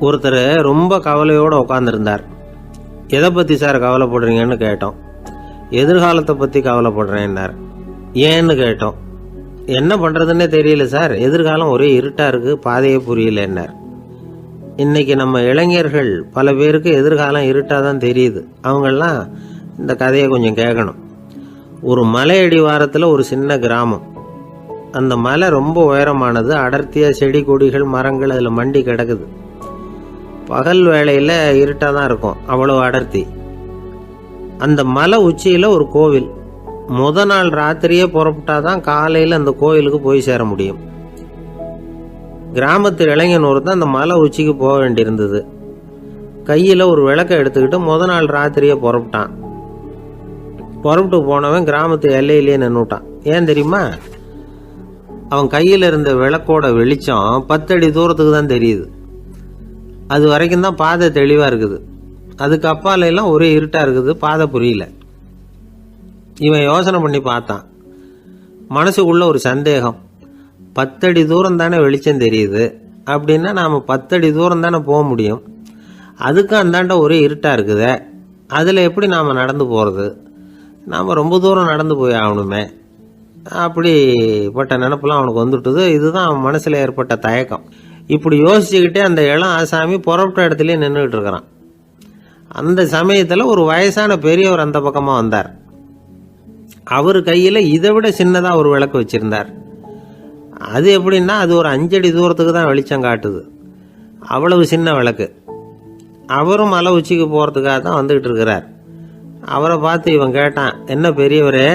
ஒருத்தர் ரொம்ப கவலையோடு உட்காந்துருந்தார். எதை பற்றி சார் கவலைப்படுறீங்கன்னு கேட்டோம். எதிர்காலத்தை பற்றி கவலைப்படுறேன்னார். ஏன்னு கேட்டோம். என்ன பண்ணுறதுன்னே தெரியல சார், எதிர்காலம் ஒரே இருட்டாக இருக்குது, பாதையே புரியலன்னார். இன்றைக்கி நம்ம இளைஞர்கள் பல பேருக்கு எதிர்காலம் இருட்டாக தான் தெரியுது. அவங்கெல்லாம் இந்த கதையை கொஞ்சம் கேட்கணும். ஒரு மலை அடிவாரத்தில் ஒரு சின்ன கிராமம். அந்த மலை ரொம்ப உயரமானது. அடர்த்தியாக செடி கொடிகள் மரங்கள் அதில் மண்டி கிடக்குது. பகல் வேளையில் இருட்டாக தான் இருக்கும், அவ்வளோ அடர்த்தி. அந்த மலை உச்சியில் ஒரு கோவில். நாள் ராத்திரியே புறப்பட்டாதான் காலையில் அந்த கோவிலுக்கு போய் சேர முடியும். கிராமத்து இளைஞன் ஒருத்தன் அந்த மலை உச்சிக்கு போக வேண்டியிருந்தது. கையில் ஒரு விளக்கை எடுத்துக்கிட்டு நாள் ராத்திரியே புறப்பட்டான். புறப்பட்டு போனவன் கிராமத்து எல்லையிலேயே நின்றுட்டான். ஏன் தெரியுமா? அவன் கையில் இருந்த விளக்கோட வெளிச்சம் 10 அடி தூரத்துக்கு தான் தெரியுது. அது வரைக்கும் தான் பாதை தெளிவாக இருக்குது. அதுக்கு அப்பால எல்லாம் ஒரே இருட்டாக இருக்குது, பாதை புரியல. இவன் யோசனை பண்ணி பார்த்தான். மனசுக்குள்ள ஒரு சந்தேகம். 10 அடி தூரம் தானே வெளிச்சம் தெரியுது, அப்படின்னா நாம் 10 அடி தூரம் தானே போக முடியும். அதுக்கும் அந்தாண்ட ஒரே இருட்டாக இருக்குதே, அதில் எப்படி நாம் நடந்து போகிறது? நாம் ரொம்ப தூரம் நடந்து போய் ஆகணுமே. அப்படிப்பட்ட நினப்பெல்லாம் அவனுக்கு வந்துவிட்டது. இதுதான் அவன் மனசில் ஏற்பட்ட தயக்கம். இப்படி யோசிச்சுக்கிட்டே அந்த இளம் ஆசாமி புறப்பட்ட இடத்துலேயே நின்றுக்கிட்டு இருக்கிறான். அந்த சமயத்தில் ஒரு வயசான பெரியவர் அந்த பக்கமாக வந்தார். அவர் கையில் இதை விட சின்னதாக ஒரு விளக்கு வச்சுருந்தார். அது எப்படின்னா அது ஒரு 5 அடி தூரத்துக்கு தான் வெளிச்சம் காட்டுது. அவ்வளவு சின்ன விளக்கு. அவரும் மலை உச்சிக்கு போகிறதுக்காக தான் வந்துக்கிட்டு இருக்கிறார். அவரை பார்த்து இவன் கேட்டான், என்ன பெரியவரே,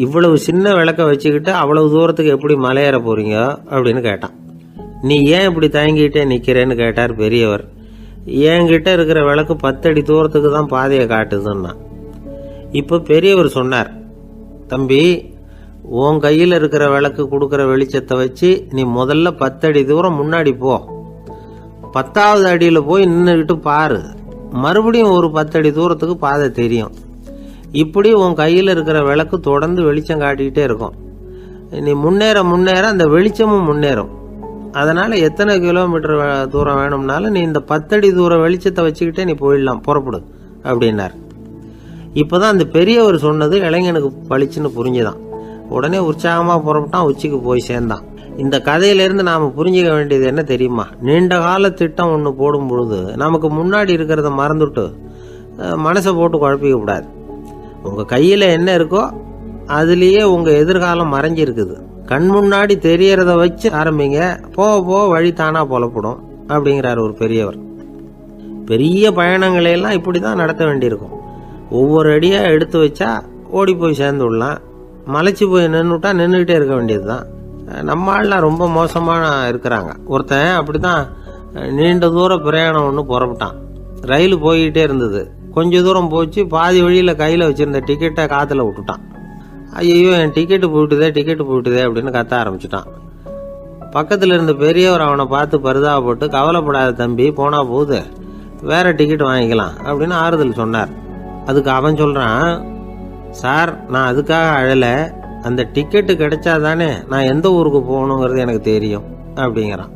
இவ்வளவு சின்ன விளக்கை வச்சுக்கிட்டு அவ்வளவு தூரத்துக்கு எப்படி மலையேற போகிறீங்க அப்படின்னு கேட்டான். நீ ஏன் இப்படி தயங்கிட்டே நிற்கிறேன்னு கேட்டார் பெரியவர். என்கிட்ட இருக்கிற விளக்கு 10 அடி தூரத்துக்கு தான் பாதையை காட்டுதுன்னா. இப்போ பெரியவர் சொன்னார், தம்பி, உன் கையில் இருக்கிற விளக்கு கொடுக்குற வெளிச்சத்தை வச்சு நீ முதல்ல 10 அடி தூரம் முன்னாடி போ. 10வது அடியில் போய் நின்றுக்கிட்டு பாரு. மறுபடியும் ஒரு 10 அடி தூரத்துக்கு பாதை தெரியும். இப்படி உன் கையில் இருக்கிற விளக்கு தொடர்ந்து வெளிச்சம் காட்டிக்கிட்டே இருக்கும். நீ முன்னேற முன்னேற அந்த வெளிச்சமும் முன்னேறும். அதனால் எத்தனை கிலோமீட்டர் தூரம் வேணும்னாலும் நீ இந்த 10 அடி தூரம் வெளிச்சத்தை வச்சுக்கிட்டே நீ போயிடலாம், புறப்படு அப்படின்னார். இப்போ தான் அந்த பெரியவர் சொன்னது இளைஞனுக்கு பளிச்சுன்னு புரிஞ்சுதான். உடனே உற்சாகமாக புறப்பட்டான், உச்சிக்கு போய் சேர்ந்தான். இந்த கதையிலேருந்து நாம் புரிஞ்சிக்க வேண்டியது என்ன தெரியுமா? நீண்ட கால திட்டம் ஒன்று போடும் பொழுது நமக்கு முன்னாடி இருக்கிறத மறந்துட்டு மனசை போட்டு குழப்பிக்க கூடாது. உங்கள் கையில் என்ன இருக்கோ அதுலேயே உங்கள் எதிர்காலம் மறைஞ்சிருக்குது. கண் முன்னாடி தெரியறத வச்சு ஆரம்பிங்க, போக போக வழி தானாக புலப்படும் அப்படிங்கிறார் ஒரு பெரியவர். பெரிய பயணங்களையெல்லாம் இப்படி தான் நடத்த வேண்டியிருக்கும். ஒவ்வொரு அடியாக எடுத்து வச்சா ஓடி போய் சேர்ந்து விடலாம். மலைச்சி போய் நின்றுட்டா நின்றுக்கிட்டே இருக்க வேண்டியது தான். நம்ம ஆள்லாம் ரொம்ப மோசமான இருக்கிறாங்க. ஒருத்தன் அப்படி தான் நீண்ட தூர பிரயாணம் ஒன்று புறப்பட்டான். ரயில் போய்கிட்டே இருந்தது. கொஞ்சம் தூரம் போச்சு, பாதி வழியில் கையில் வச்சுருந்த டிக்கெட்டை காற்றுல விட்டுட்டான். ஐயோ, என் டிக்கெட்டு போயிட்டுதே அப்படின்னு கத்த ஆரம்பிச்சிட்டான். பக்கத்தில் இருந்த பெரியவர் அவனை பார்த்து பரிதாபப்பட்டு, கவலைப்படாத தம்பி, போனால் போகுது, வேற டிக்கெட் வாங்கிக்கலாம் அப்படின்னு ஆறுதல் சொன்னார். அதுக்கு அவன் சொல்கிறான், சார், நான் அதுக்காக அழலை, அந்த டிக்கெட்டு கிடைச்சா தானே நான் எந்த ஊருக்கு போகணுங்கிறது எனக்கு தெரியும் அப்படிங்கிறான்.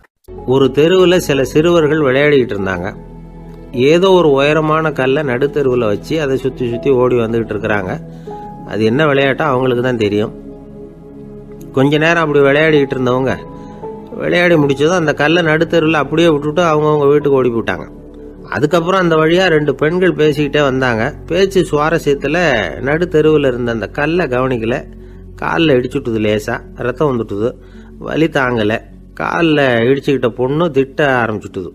ஒரு தெருவில் சில சிறுவர்கள் விளையாடிக்கிட்டு இருந்தாங்க. ஏதோ ஒரு உயரமான கல்லை நடுத்தெருவில் வச்சு அதை சுற்றி சுற்றி ஓடி வந்துக்கிட்டு இருக்கிறாங்க. அது என்ன விளையாட்டோ அவங்களுக்கு தான் தெரியும். கொஞ்ச நேரம் அப்படி விளையாடிக்கிட்டு இருந்தவங்க விளையாடி முடிச்சதும் அந்த கல்லை நடுத்தெருவில் அப்படியே விட்டுட்டு அவங்கவுங்க வீட்டுக்கு ஓடி போட்டாங்க. அதுக்கப்புறம் அந்த வழியாக 2 பெண்கள் பேசிக்கிட்டே வந்தாங்க. பேச்சு சுவாரஸ்யத்தில் நடுத்தெருவில் இருந்த அந்த கல்லை கவனிக்கல. காலில் இடிச்சுட்டுது, லேசாக ரத்தம் வந்துட்டுது, வலி தாங்கலை. காலில் இடிச்சுக்கிட்ட பொண்ணு திட்ட ஆரம்பிச்சுட்டுது.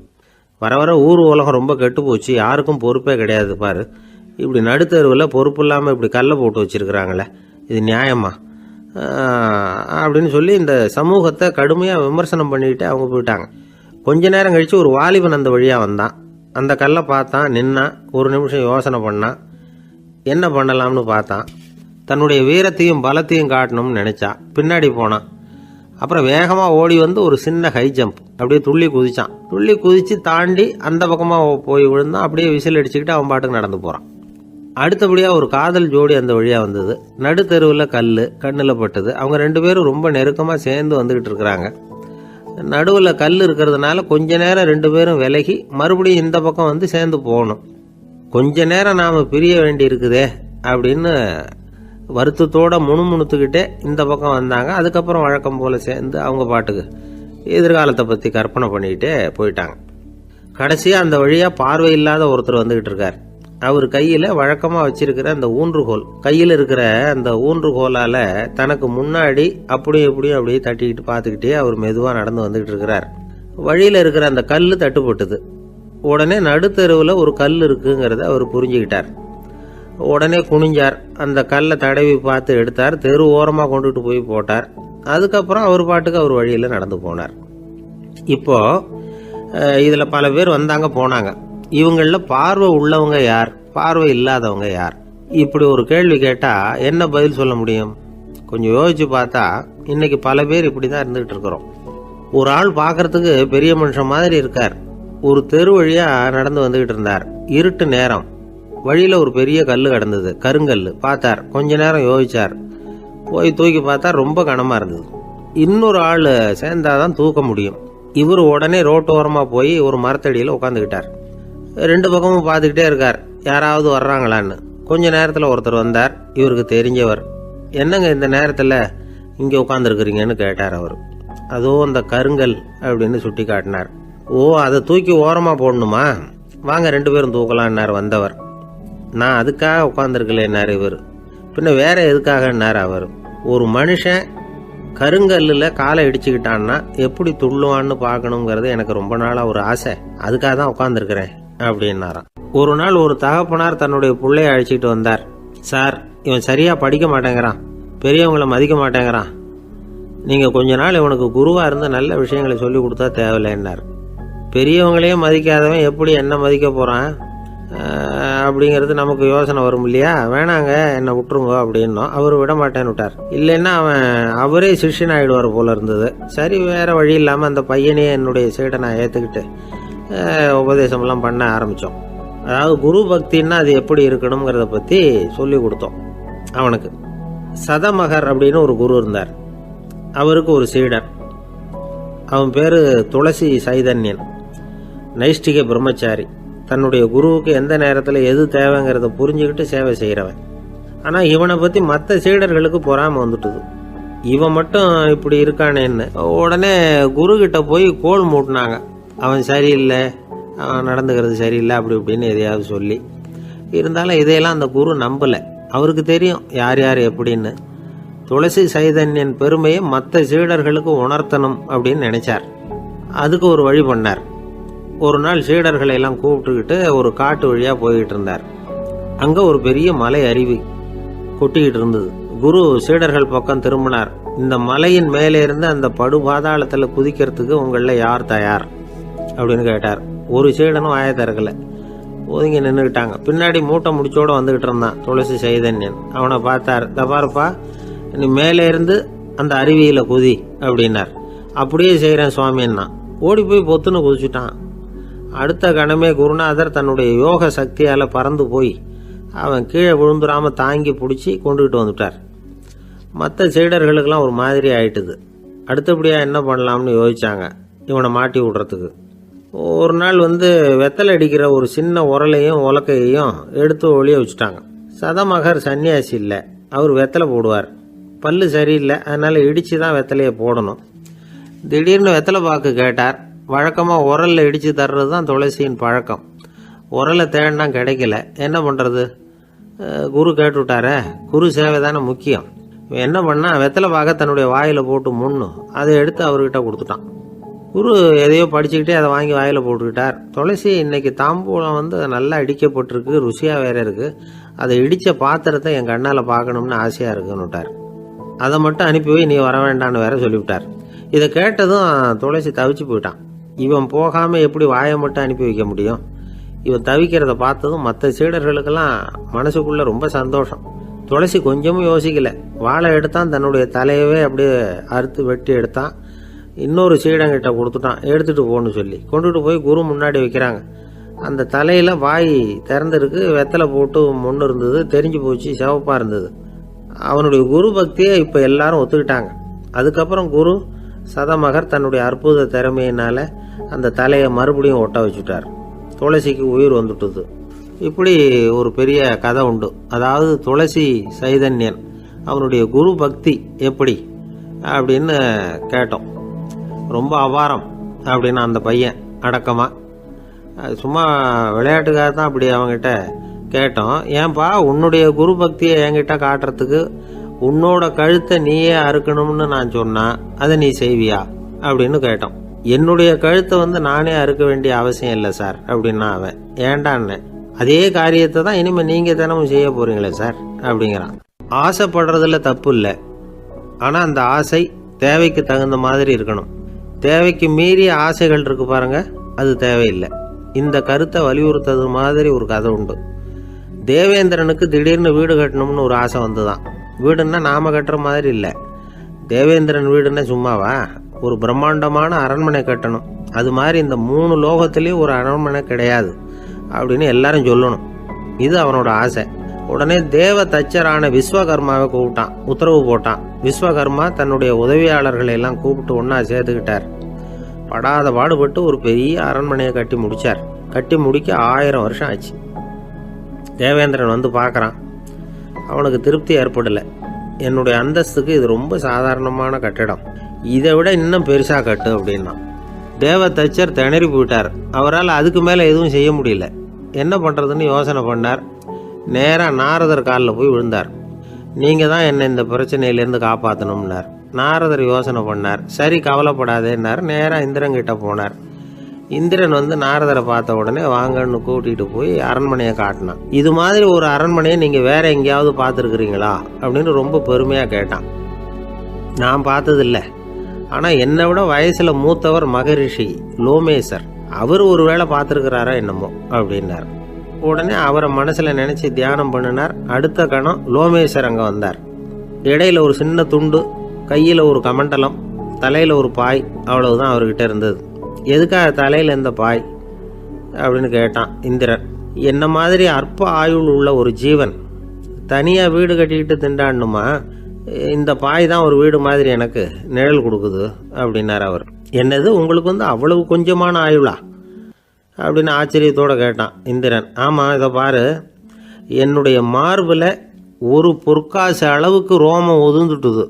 வர வர ஊர் உலகம் ரொம்ப கெட்டு போச்சு, யாருக்கும் பொறுப்பே கிடையாது பாரு, இப்படி நடுத்தருவில் பொறுப்பு இல்லாமல் இப்படி கல்லை போட்டு வச்சுருக்கிறாங்களே, இது நியாயமா அப்படின்னு சொல்லி இந்த சமூகத்தை கடுமையாக விமர்சனம் பண்ணிக்கிட்டு அவங்க போயிட்டாங்க. கொஞ்ச நேரம் கழித்து ஒரு வாலிபன் அந்த வழியாக வந்தான். அந்த கல்லை பார்த்தான், நின்னான், ஒரு நிமிஷம் யோசனை பண்ணான், என்ன பண்ணலாம்னு பார்த்தான். தன்னுடைய வீரத்தையும் பலத்தையும் காட்டணும்னு நினச்சான். பின்னாடி போனான். அப்புறம் வேகமாக ஓடி வந்து ஒரு சின்ன ஹை ஜம்ப் அப்படியே துள்ளி குதிச்சான். துள்ளி குதித்து தாண்டி அந்த பக்கமாக போய் விழுந்தான். அப்படியே விசில் அடிச்சுக்கிட்டு அவன் பாட்டுக்கு நடந்து போகிறான். அடுத்தபடியாக ஒரு காதல் ஜோடி அந்த வழியாக வந்தது. நடுத்தெருவில் கண்ணில் பட்டது. அவங்க 2 பேரும் ரொம்ப நெருக்கமாக சேர்ந்து வந்துக்கிட்டு இருக்கிறாங்க. நடுவில் கல் இருக்கிறதுனால கொஞ்ச நேரம் 2 பேரும் விலகி மறுபடியும் இந்த பக்கம் வந்து சேர்ந்து போகணும். கொஞ்ச நேரம் நாம் பிரிய வேண்டி இருக்குதே அப்படின்னு வருத்தத்தோட முணுமுணுத்துக்கிட்டே இந்த பக்கம் வந்தாங்க. அதுக்கப்புறம் வழக்கம் போல் சேர்ந்து அவங்க பாட்டுக்கு எதிர்காலத்தை பற்றி கற்பனை பண்ணிக்கிட்டே போயிட்டாங்க. கடைசியாக அந்த வழியாக பார்வை இல்லாத ஒருத்தர் வந்துக்கிட்டு இருக்கார். அவர் கையில் வழக்கமாக வச்சிருக்கிற அந்த ஊன்றுகோல், கையில் இருக்கிற அந்த ஊன்றுகோலால் தனக்கு முன்னாடி அப்படியே அப்படியே தட்டிக்கிட்டு பார்த்துக்கிட்டே அவர் மெதுவாக நடந்து வந்துக்கிட்டு இருக்கிறார். வழியில் இருக்கிற அந்த கல் தட்டுப்பட்டுது. உடனே நடுத்தெருவில் ஒரு கல் இருக்குங்கிறத அவர் புரிஞ்சுக்கிட்டார். உடனே குனிஞ்சார், அந்த கல்லை தடவி பார்த்து எடுத்தார், தெரு ஓரமாக கொண்டுட்டு போய் போட்டார். அதுக்கப்புறம் அவர் பாட்டுக்கு அவர் வழியில் நடந்து போனார். இப்போ இதில் பல பேர் வந்தாங்க போனாங்க. இவங்களில் பார்வை உள்ளவங்க யார், பார்வை இல்லாதவங்க யார்? இப்படி ஒரு கேள்வி கேட்டால் என்ன பதில் சொல்ல முடியும்? கொஞ்சம் யோசிச்சு பார்த்தா இன்னைக்கு பல பேர் இப்படி தான் இருந்துகிட்டு இருக்கிறோம். ஒரு ஆள் பார்க்கறதுக்கு பெரிய மனுஷன் மாதிரி இருக்கார். ஒரு தெரு வழியாக நடந்து வந்துகிட்டு இருந்தார். இருட்டு நேரம். வழியில் ஒரு பெரிய கல் கிடந்தது, கருங்கல். பார்த்தார், கொஞ்ச நேரம் யோசிச்சார். போய் தூக்கி பார்த்தா ரொம்ப கனமாக இருந்தது. இன்னொரு ஆள் சேர்ந்தாதான் தூக்க முடியும். இவர் உடனே ரோட்டோரமாக போய் ஒரு மரத்தடியில் உட்காந்துக்கிட்டார். 2 பக்கமும் பார்த்துக்கிட்டே இருக்கார், யாராவது வர்றாங்களான்னு. கொஞ்ச நேரத்தில் ஒருத்தர் வந்தார், இவருக்கு தெரிஞ்சவர். என்னங்க இந்த நேரத்தில் இங்கே உட்காந்துருக்குறீங்கன்னு கேட்டார் அவர். அதோ அந்த கருங்கல் அப்படின்னு சுட்டி காட்டினார். ஓ, அதை தூக்கி ஓரமாக போடணுமா? வாங்க 2 பேரும் தூக்கலான்னார் வந்தவர். நான் அதுக்காக உட்காந்துருக்கலேன்னார் இவர். பின்ன வேற எதுக்காகன்னார் அவர். ஒரு மனுஷன் கருங்கல்லில் காலை இடிச்சுக்கிட்டான்னா எப்படி துள்ளுவான்னு பார்க்கணுங்கிறது எனக்கு ரொம்ப நாளாக ஒரு ஆசை. அதுக்காக தான் உட்காந்துருக்கிறேன் அப்படின்னாராம். ஒரு நாள் ஒரு தகப்பனார் தன்னுடைய பிள்ளைய அழைச்சிட்டு வந்தார். சார், இவன் சரியாக படிக்க மாட்டேங்கிறான், பெரியவங்களை மதிக்க மாட்டேங்கிறான். நீங்கள் கொஞ்ச நாள் இவனுக்கு குருவாக இருந்து நல்ல விஷயங்களை சொல்லி கொடுத்தா தேவையில்லைன்னார். பெரியவங்களையே மதிக்காதவன் எப்படி என்ன மதிக்க போகிறான் அப்படிங்கிறது நமக்கு யோசனை வரும் இல்லையா? வேணாங்க, என்னை விட்டுருங்க அப்படின்னோம். அவர் விட மாட்டேன்னு விட்டார். இல்லைன்னா அவரே சிஷ்யன் ஆகிடுவார் போல இருந்தது. சரி, வேற வழி இல்லாமல் அந்த பையனையே என்னுடைய சீடை நான் ஏற்றுக்கிட்டு உபதேசமெல்லாம் பண்ண ஆரம்பித்தோம். அதாவது குரு பக்தின்னா அது எப்படி இருக்கணுங்கிறத பற்றி சொல்லி கொடுத்தோம் அவனுக்கு. சதமகர் அப்படின்னு ஒரு குரு இருந்தார். அவருக்கு ஒரு சீடர். அவன் பேர் துளசி சைதன்யன், நைஷ்டிக பிரம்மச்சாரி. தன்னுடைய குருவுக்கு எந்த நேரத்தில் எது தேவைங்கிறத புரிஞ்சுக்கிட்டு சேவை செய்கிறவன். ஆனால் இவனை பற்றி மற்ற சீடர்களுக்கு பொறாமை வந்துட்டுது. இவன் மட்டும் இப்படி இருக்கானேன்னு உடனே குரு கிட்ட போய் கோல் மூட்டினாங்க. அவன் சரியில்லை, அவன் நடந்துக்கிறது சரியில்லை, அப்படி இப்படின்னு எதையாவது சொல்லி. இருந்தாலும் இதையெல்லாம் அந்த குரு நம்பலை. அவருக்கு தெரியும் யார் யார் எப்படின்னு. துளசி சைதன்யன் பெருமையை மற்ற சீடர்களுக்கு உணர்த்தணும் அப்படின்னு நினைச்சார். அதுக்கு ஒரு வழி பண்ணார். ஒரு நாள் சீடர்களை எல்லாம் கூப்பிட்டுக்கிட்டு ஒரு காட்டு வழியாக போய்கிட்டு இருந்தார். அங்கே ஒரு பெரிய மலை அருவி கொட்டிக்கிட்டு இருந்தது. குரு சீடர்கள் பக்கம் திரும்பினார். இந்த மலையின் மேலே இருந்து அந்த படுபாதாளத்தில் குதிக்கிறதுக்கு உங்களில் யார் தயார் அப்படின்னு கேட்டார். ஒரு சீடனும் ஆய திறக்கலை, ஒதுங்கி நின்றுக்கிட்டாங்க. பின்னாடி மூட்டை முடிச்சோடு வந்துக்கிட்டு இருந்தான் துளசி சைதன்யன். அவனை பார்த்தார். தப்பாருப்பா, நீ மேலே இருந்து அந்த அருவியில் குதி அப்படின்னார். அப்படியே செய்கிறேன் சுவாமின்னா ஓடி போய் பொத்துன்னு குதிச்சுட்டான். அடுத்த கணமே குருநாதர் தன்னுடைய யோக சக்தியால் பறந்து போய் அவன் கீழே விழுந்துடாமல் தாங்கி பிடிச்சி கொண்டுகிட்டு வந்துட்டார். மற்ற சீடர்களுக்கெல்லாம் ஒரு மாதிரி ஆயிட்டுது. அடுத்தபடியாக என்ன பண்ணலாம்னு யோசிச்சாங்க இவனை மாட்டி விடுறதுக்கு. ஒரு நாள் வெத்தலை அடிக்கிற ஒரு சின்ன உரலையும் உலக்கையையும் எடுத்து ஒளிய வச்சுட்டாங்க. சதமகர் சன்னியாசி இல்லை, அவர் வெத்தலை போடுவார். பல்லு சரியில்லை, அதனால் இடித்து தான் வெத்தலையை போடணும். திடீர்னு வெத்தலை பாக்கு கேட்டார். வழக்கமாக உரலில் இடித்து தர்றது தான் துளசியின் பழக்கம். உரலை தேடினா கிடைக்கல, என்ன பண்ணுறது? குரு கேட்டுவிட்டாரே, குரு சேவை தானே முக்கியம். என்ன பண்ணால் வெத்தலை பாக்க தன்னுடைய வாயில் போட்டு முன்னும் அதை எடுத்து அவர்கிட்ட கொடுத்துட்டான். குரு எதையோ படிச்சுக்கிட்டே அதை வாங்கி வாயில் போட்டுக்கிட்டார். துளசி இன்னைக்கு தாம்பூலம் நல்லா இடிக்கப்பட்டிருக்கு, ருசியாக வேற இருக்குது, அதை இடித்த பாத்திரத்தை என் கண்ணால் பார்க்கணும்னு ஆசையாக இருக்குன்னு விட்டார். அதை மட்டும் அனுப்பி போய் நீ வர வேண்டான்னு வேற சொல்லிவிட்டார். இதை கேட்டதும் துளசி தவிச்சு போயிட்டான். இவன் போகாமல் எப்படி வாயை மட்டும் அனுப்பி வைக்க முடியும்? இவன் தவிக்கிறத பார்த்ததும் மற்ற சீடர்களுக்கெல்லாம் மனசுக்குள்ளே ரொம்ப சந்தோஷம். துளசி கொஞ்சமும் யோசிக்கல, வாழை எடுத்தான், தன்னுடைய தலையவே அப்படியே அறுத்து வெட்டி எடுத்தான். இன்னொரு சீடங்கிட்ட கொடுத்துட்டான், எடுத்துகிட்டு போன்னு சொல்லி கொண்டுட்டு போய் குரு முன்னாடி வைக்கிறாங்க. அந்த தலையில் வாய் திறந்துருக்கு, வெத்தலை போட்டு முன்னு இருந்தது, தெரிஞ்சு போச்சு, சிவப்பாக இருந்தது. அவனுடைய குரு பக்தியை இப்போ எல்லாரும் ஒத்துக்கிட்டாங்க. அதுக்கப்புறம் குரு சதமகர் தன்னுடைய அற்புத திறமையினால அந்த தலையை மறுபடியும் ஒட்ட வச்சுட்டார். துளசிக்கு உயிர் வந்துட்டுது. இப்படி ஒரு பெரிய கதை உண்டு. அதாவது துளசி சைதன்யன் அவனுடைய குரு பக்தி எப்படி அப்படின்னு கேட்டோம். ரொம்ப அபாரம் அப்படின்னு அந்த பையன் அடக்கமா சும்மா விளையாட்டுக்காக தான் அப்படி அவங்ககிட்ட கேட்டோம். ஏன்பா உன்னுடைய குரு பக்தியை என்கிட்ட காட்டுறதுக்கு உன்னோட கழுத்தை நீயே அறுக்கணும்னு நான் சொன்னா அதை நீ செய்வியா அப்படின்னு கேட்டோம். என்னுடைய கழுத்தை நானே அறுக்க வேண்டிய அவசியம் இல்லை சார் அப்படின்னா அவன். ஏண்டான்னு அதே காரியத்தை தான் இனிமே நீங்க தினமும் செய்ய போறீங்களே சார் அப்படிங்கிறான். ஆசைப்படுறதுல தப்பு இல்லை, ஆனா அந்த ஆசை தேவைக்கு தகுந்த மாதிரி இருக்கணும். தேவைக்கு மீறிய ஆசைகள் இருக்கு பாருங்க, அது தேவையில்லை. இந்த கருத்தை வலியுறுத்தது மாதிரி ஒரு கதை உண்டு. தேவேந்திரனுக்கு திடீர்னு வீடு கட்டணும்னு ஒரு ஆசை வந்துதான். வீடுன்னா நாம கட்டுற மாதிரி இல்லை. தேவேந்திரன் வீடுன்னா சும்மாவா, ஒரு பிரம்மாண்டமான அரண்மனை கட்டணும். அது மாதிரி இந்த 3 லோகத்திலேயும் ஒரு அரண்மனை கிடையாது அப்படின்னு எல்லாரும் சொல்லணும். இது அவனோட ஆசை. உடனே தேவ தச்சரான விஸ்வகர்மாவை கூப்பிட்டான், உத்தரவு போட்டான். விஸ்வகர்மா தன்னுடைய உதவியாளர்களை எல்லாம் கூப்பிட்டு ஒன்னா சேர்த்துக்கிட்டார். படாத பாடுபட்டு ஒரு பெரிய அரண்மனையை கட்டி முடிச்சார். கட்டி முடிக்க 1000 வருஷம் ஆச்சு. தேவேந்திரன் பார்க்கறான். அவனுக்கு திருப்தி ஏற்படலை. என்னுடைய அந்தஸ்துக்கு இது ரொம்ப சாதாரணமான கட்டிடம், இதை விட இன்னும் பெருசா கட்டு அப்படின்னா. தேவ தச்சர் திணறி போயிட்டார். அவரால் அதுக்கு மேலே எதுவும் செய்ய முடியல. என்ன பண்ணுறதுன்னு யோசனை பண்ணார். நேராக நாரதர் காலில் போய் விழுந்தார். நீங்கள் தான் என்னை இந்த பிரச்சனையிலேருந்து காப்பாற்றணும்னார். நாரதர் யோசனை பண்ணார். சரி கவலைப்படாதேன்னார். நேராக இந்திரன் கிட்ட போனார். இந்திரன் நாரதரை பார்த்த உடனே வாங்கன்னு கூட்டிகிட்டு போய் அரண்மனையை காட்டினான். இது மாதிரி ஒரு அரண்மனையை நீங்கள் வேற எங்கேயாவது பார்த்துருக்குறீங்களா அப்படின்னு ரொம்ப பெருமையாக கேட்டான். நான் பார்த்ததில்லை, ஆனால் என்னை விட வயசில் மூத்தவர் மகரிஷி லோமேசர், அவர் ஒரு வேளை பார்த்துருக்கிறாரா என்னமோ அப்படின்னார். உடனே அவரை மனசில் நினச்சி தியானம் பண்ணினார். அடுத்த கணம் லோமேசர் அங்கே வந்தார். இடையில ஒரு சின்ன துண்டு, கையில் ஒரு கமண்டலம், தலையில் ஒரு பாய், அவ்வளவுதான் அவர்கிட்ட இருந்தது. எதுக்காக தலையில் இந்த பாய் அப்படின்னு கேட்டான் இந்திரன். என்ன மாதிரி அற்ப ஆயுள் உள்ள ஒரு ஜீவன் தனியாக வீடு கட்டிக்கிட்டு திண்டாடணுமா? இந்த பாய் தான் ஒரு வீடு மாதிரி எனக்கு நிழல் கொடுக்குது அப்படின்னார் அவர். என்னது உங்களுக்கு அவ்வளவு கொஞ்சமான ஆயுளா அப்படின்னு ஆச்சரியத்தோடு கேட்டான் இந்திரன். ஆமாம், இதை பாரு, என்னுடைய மார்பில் ஒரு பொற்காசு அளவுக்கு ரோமம் உதிர்ந்துட்டுது.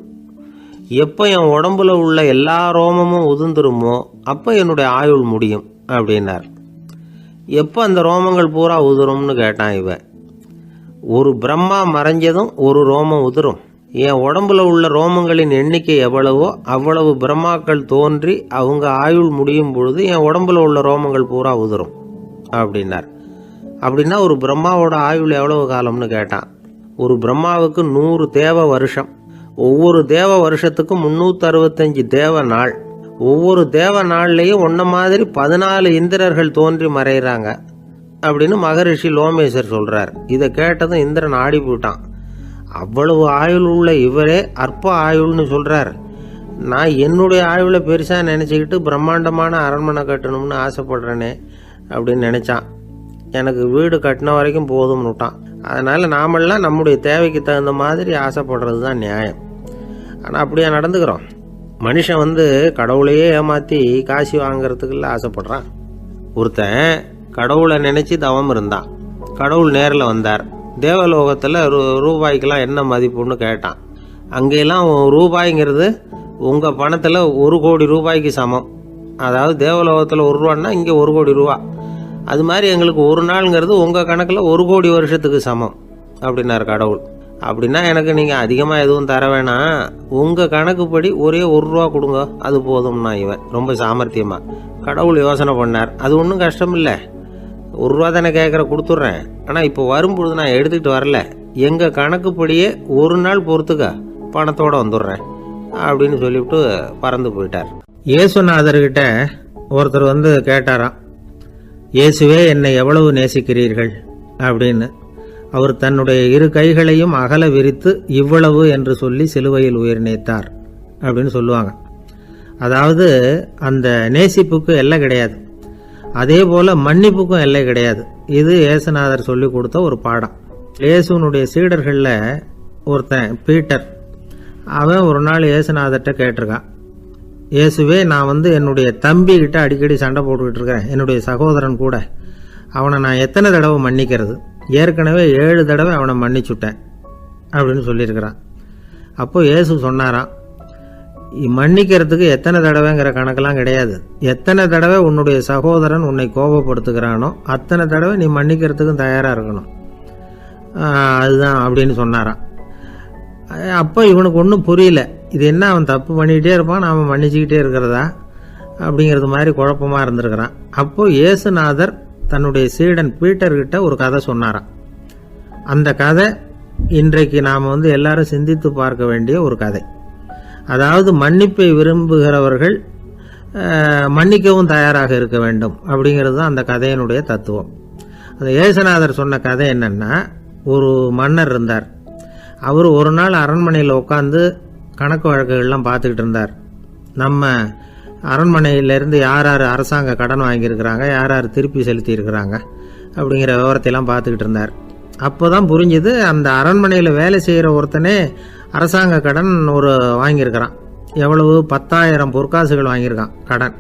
எப்போ என் உடம்புல உள்ள எல்லா ரோமமும் உதிர்ந்துருமோ அப்போ என்னுடைய ஆயுள் முடியும் அப்படின்னார். எப்போ அந்த ரோமங்கள் பூரா உதிரும்னு கேட்டான் இவன். ஒரு பிரம்மா மறைஞ்சதும் ஒரு ரோமம் உதிரும். என் உடம்புல உள்ள ரோமங்களின் எண்ணிக்கை எவ்வளவோ அவ்வளவு பிரம்மாக்கள் தோன்றி அவங்க ஆயுள் முடியும் பொழுது என் உடம்புல உள்ள ரோமங்கள் பூரா உதிரும் அப்படின்னார். அப்படின்னா ஒரு பிரம்மாவோட ஆயுள் எவ்வளவு காலம்னு கேட்டான். ஒரு பிரம்மாவுக்கு 100 தேவ வருஷம். ஒவ்வொரு தேவ வருஷத்துக்கும் 365 தேவ நாள். ஒவ்வொரு தேவ நாள்லையும் ஒன்ன மாதிரி 14 இந்திரர்கள் தோன்றி மறைகிறாங்க அப்படின்னு மகரிஷி லோமேசர் சொல்றார். இதை கேட்டதும் இந்திரன் ஆடி போயிட்டான். அவ்வளவு ஆயுள் உள்ள இவரே அற்ப ஆயுள்னு சொல்றார். நான் என்னுடைய ஆயுளை பெருசா நினைச்சுக்கிட்டு பிரம்மாண்டமான அரண்மனை கட்டணும்னு ஆசைப்படுறேனே அப்படின்னு நினைச்சான். எனக்கு வீடு கட்டின வரைக்கும் போதும்னு விட்டான். அதனால நாமெல்லாம் நம்முடைய தேவைக்கு தகுந்த மாதிரி ஆசைப்படுறது தான் நியாயம். ஆனால் அப்படியே நடந்துக்கிறோம். மனுஷன் கடவுளையே ஏமாற்றி காசு வாங்கிறதுக்குள்ள ஆசைப்படுறான். ஒருத்தன் கடவுளை நினைச்சு தவம் இருந்தான். கடவுள் நேரில் வந்தார். தேவலோகத்தில் ரூபாய்க்கெல்லாம் என்ன மதிப்புன்னு கேட்டான். அங்கெல்லாம் ரூபாய்ங்கிறது உங்கள் பணத்தில் 1 கோடி ரூபாய்க்கு சமம். அதாவது தேவலோகத்தில் 1 ரூபான்னா இங்கே 1 கோடி ரூபா. அது மாதிரி எங்களுக்கு ஒரு நாளுங்கிறது உங்கள் கணக்கில் 1 கோடி வருஷத்துக்கு சமம் அப்படின்னார் கடவுள். அப்படின்னா எனக்கு நீங்கள் அதிகமாக எதுவும் தர வேணாம், உங்கள் கணக்குப்படி ஒரே 1 ரூபா கொடுங்க, அது போதும்னா இவன் ரொம்ப சாமர்த்தியமாக. கடவுள் யோசனை பண்ணார். அது ஒன்றும் கஷ்டம் இல்லை, 1 ரூபா தானே கேட்குற, கொடுத்துட்றேன். ஆனால் இப்போ வரும்பொழுது நான் எடுத்துக்கிட்டு வரல, எங்கள் கணக்குப்படியே 1 நாள் பொறுத்துக்க பணத்தோடு வந்துடுறேன் அப்படின்னு சொல்லிவிட்டு பறந்து போயிட்டார். இயேசுநாதர்கிட்ட ஒருத்தர் கேட்டாராம், இயேசுவே என்னை எவ்வளவு நேசிக்கிறீர்கள் அப்படின்னு. அவர் தன்னுடைய 2 கைகளையும் அகல விரித்து இவ்வளவு என்று சொல்லி சிலுவையில் உயிர் நீத்தார் அப்படின்னு சொல்லுவாங்க. அதாவது அந்த நேசிப்புக்கு எல்லை கிடையாது, அதே போல மன்னிப்புக்கும் எல்லை கிடையாது. இது இயேசுநாதர் சொல்லி கொடுத்த ஒரு பாடம். இயேசுனுடைய சீடர்களில் ஒருத்தன் பீட்டர், அவன் ஒரு நாள் இயேசுநாதர்கிட்ட கேட்டிருக்கான், இயேசுவே, நான் என்னுடைய தம்பி கிட்ட அடிக்கடி சண்டை போட்டுக்கிட்டு இருக்கிறேன், என்னுடைய சகோதரன் கூட. அவனை நான் எத்தனை தடவை மன்னிக்கிறது? ஏற்கனவே 7 தடவை அவனை மன்னிச்சுட்டேன் அப்படின்னு சொல்லியிருக்கிறான். அப்போ இயேசு சொன்னாராம், மன்னிக்கிறதுக்கு எத்தனை தடவைங்கிற கணக்கெல்லாம் கிடையாது. எத்தனை தடவை உன்னுடைய சகோதரன் உன்னை கோபப்படுத்துகிறானோ அத்தனை தடவை நீ மன்னிக்கிறதுக்கும் தயாராக இருக்கணும். அதுதான் அப்படின்னு சொன்னாராம். அப்போ இவனுக்கு ஒன்றும் புரியல. இது என்ன, அவன் தப்பு பண்ணிக்கிட்டே இருப்பான், நாம் மன்னிச்சுக்கிட்டே இருக்கிறதா அப்படிங்கிறது மாதிரி குழப்பமாக இருந்திருக்கிறான். அப்போது இயேசுநாதர் தன்னுடைய சீடன் பீட்டர்கிட்ட ஒரு கதை சொன்னாராம். அந்த கதை இன்றைக்கு நாம் எல்லாரும் சிந்தித்து பார்க்க வேண்டிய ஒரு கதை. அதாவது மன்னிப்பை விரும்புகிறவர்கள் மன்னிக்கவும் தயாராக இருக்க வேண்டும் அப்படிங்கிறது தான் அந்த கதையினுடைய தத்துவம். அந்த இயேசுநாதர் சொன்ன கதை என்னன்னா, ஒரு மன்னர் இருந்தார். அவர் ஒரு நாள் அரண்மனையில் உட்காந்து கணக்கு வழக்குகள்லாம் பார்த்துக்கிட்டு இருந்தார். நம்ம அரண்மனையிலேருந்து யார் யார் அரசாங்க கடன் வாங்கியிருக்கிறாங்க, யார் யார் திருப்பி செலுத்தியிருக்கிறாங்க அப்படிங்கிற விவரத்தையெல்லாம் பார்த்துக்கிட்டு இருந்தார். அப்போ தான் புரிஞ்சுது, அந்த அரண்மனையில் வேலை செய்கிற ஒருத்தனே அரசாங்க கடன் வாங்கியிருக்கிறான். எவ்வளவு? 10,000 பொற்காசுகள் வாங்கியிருக்கான் கடன்.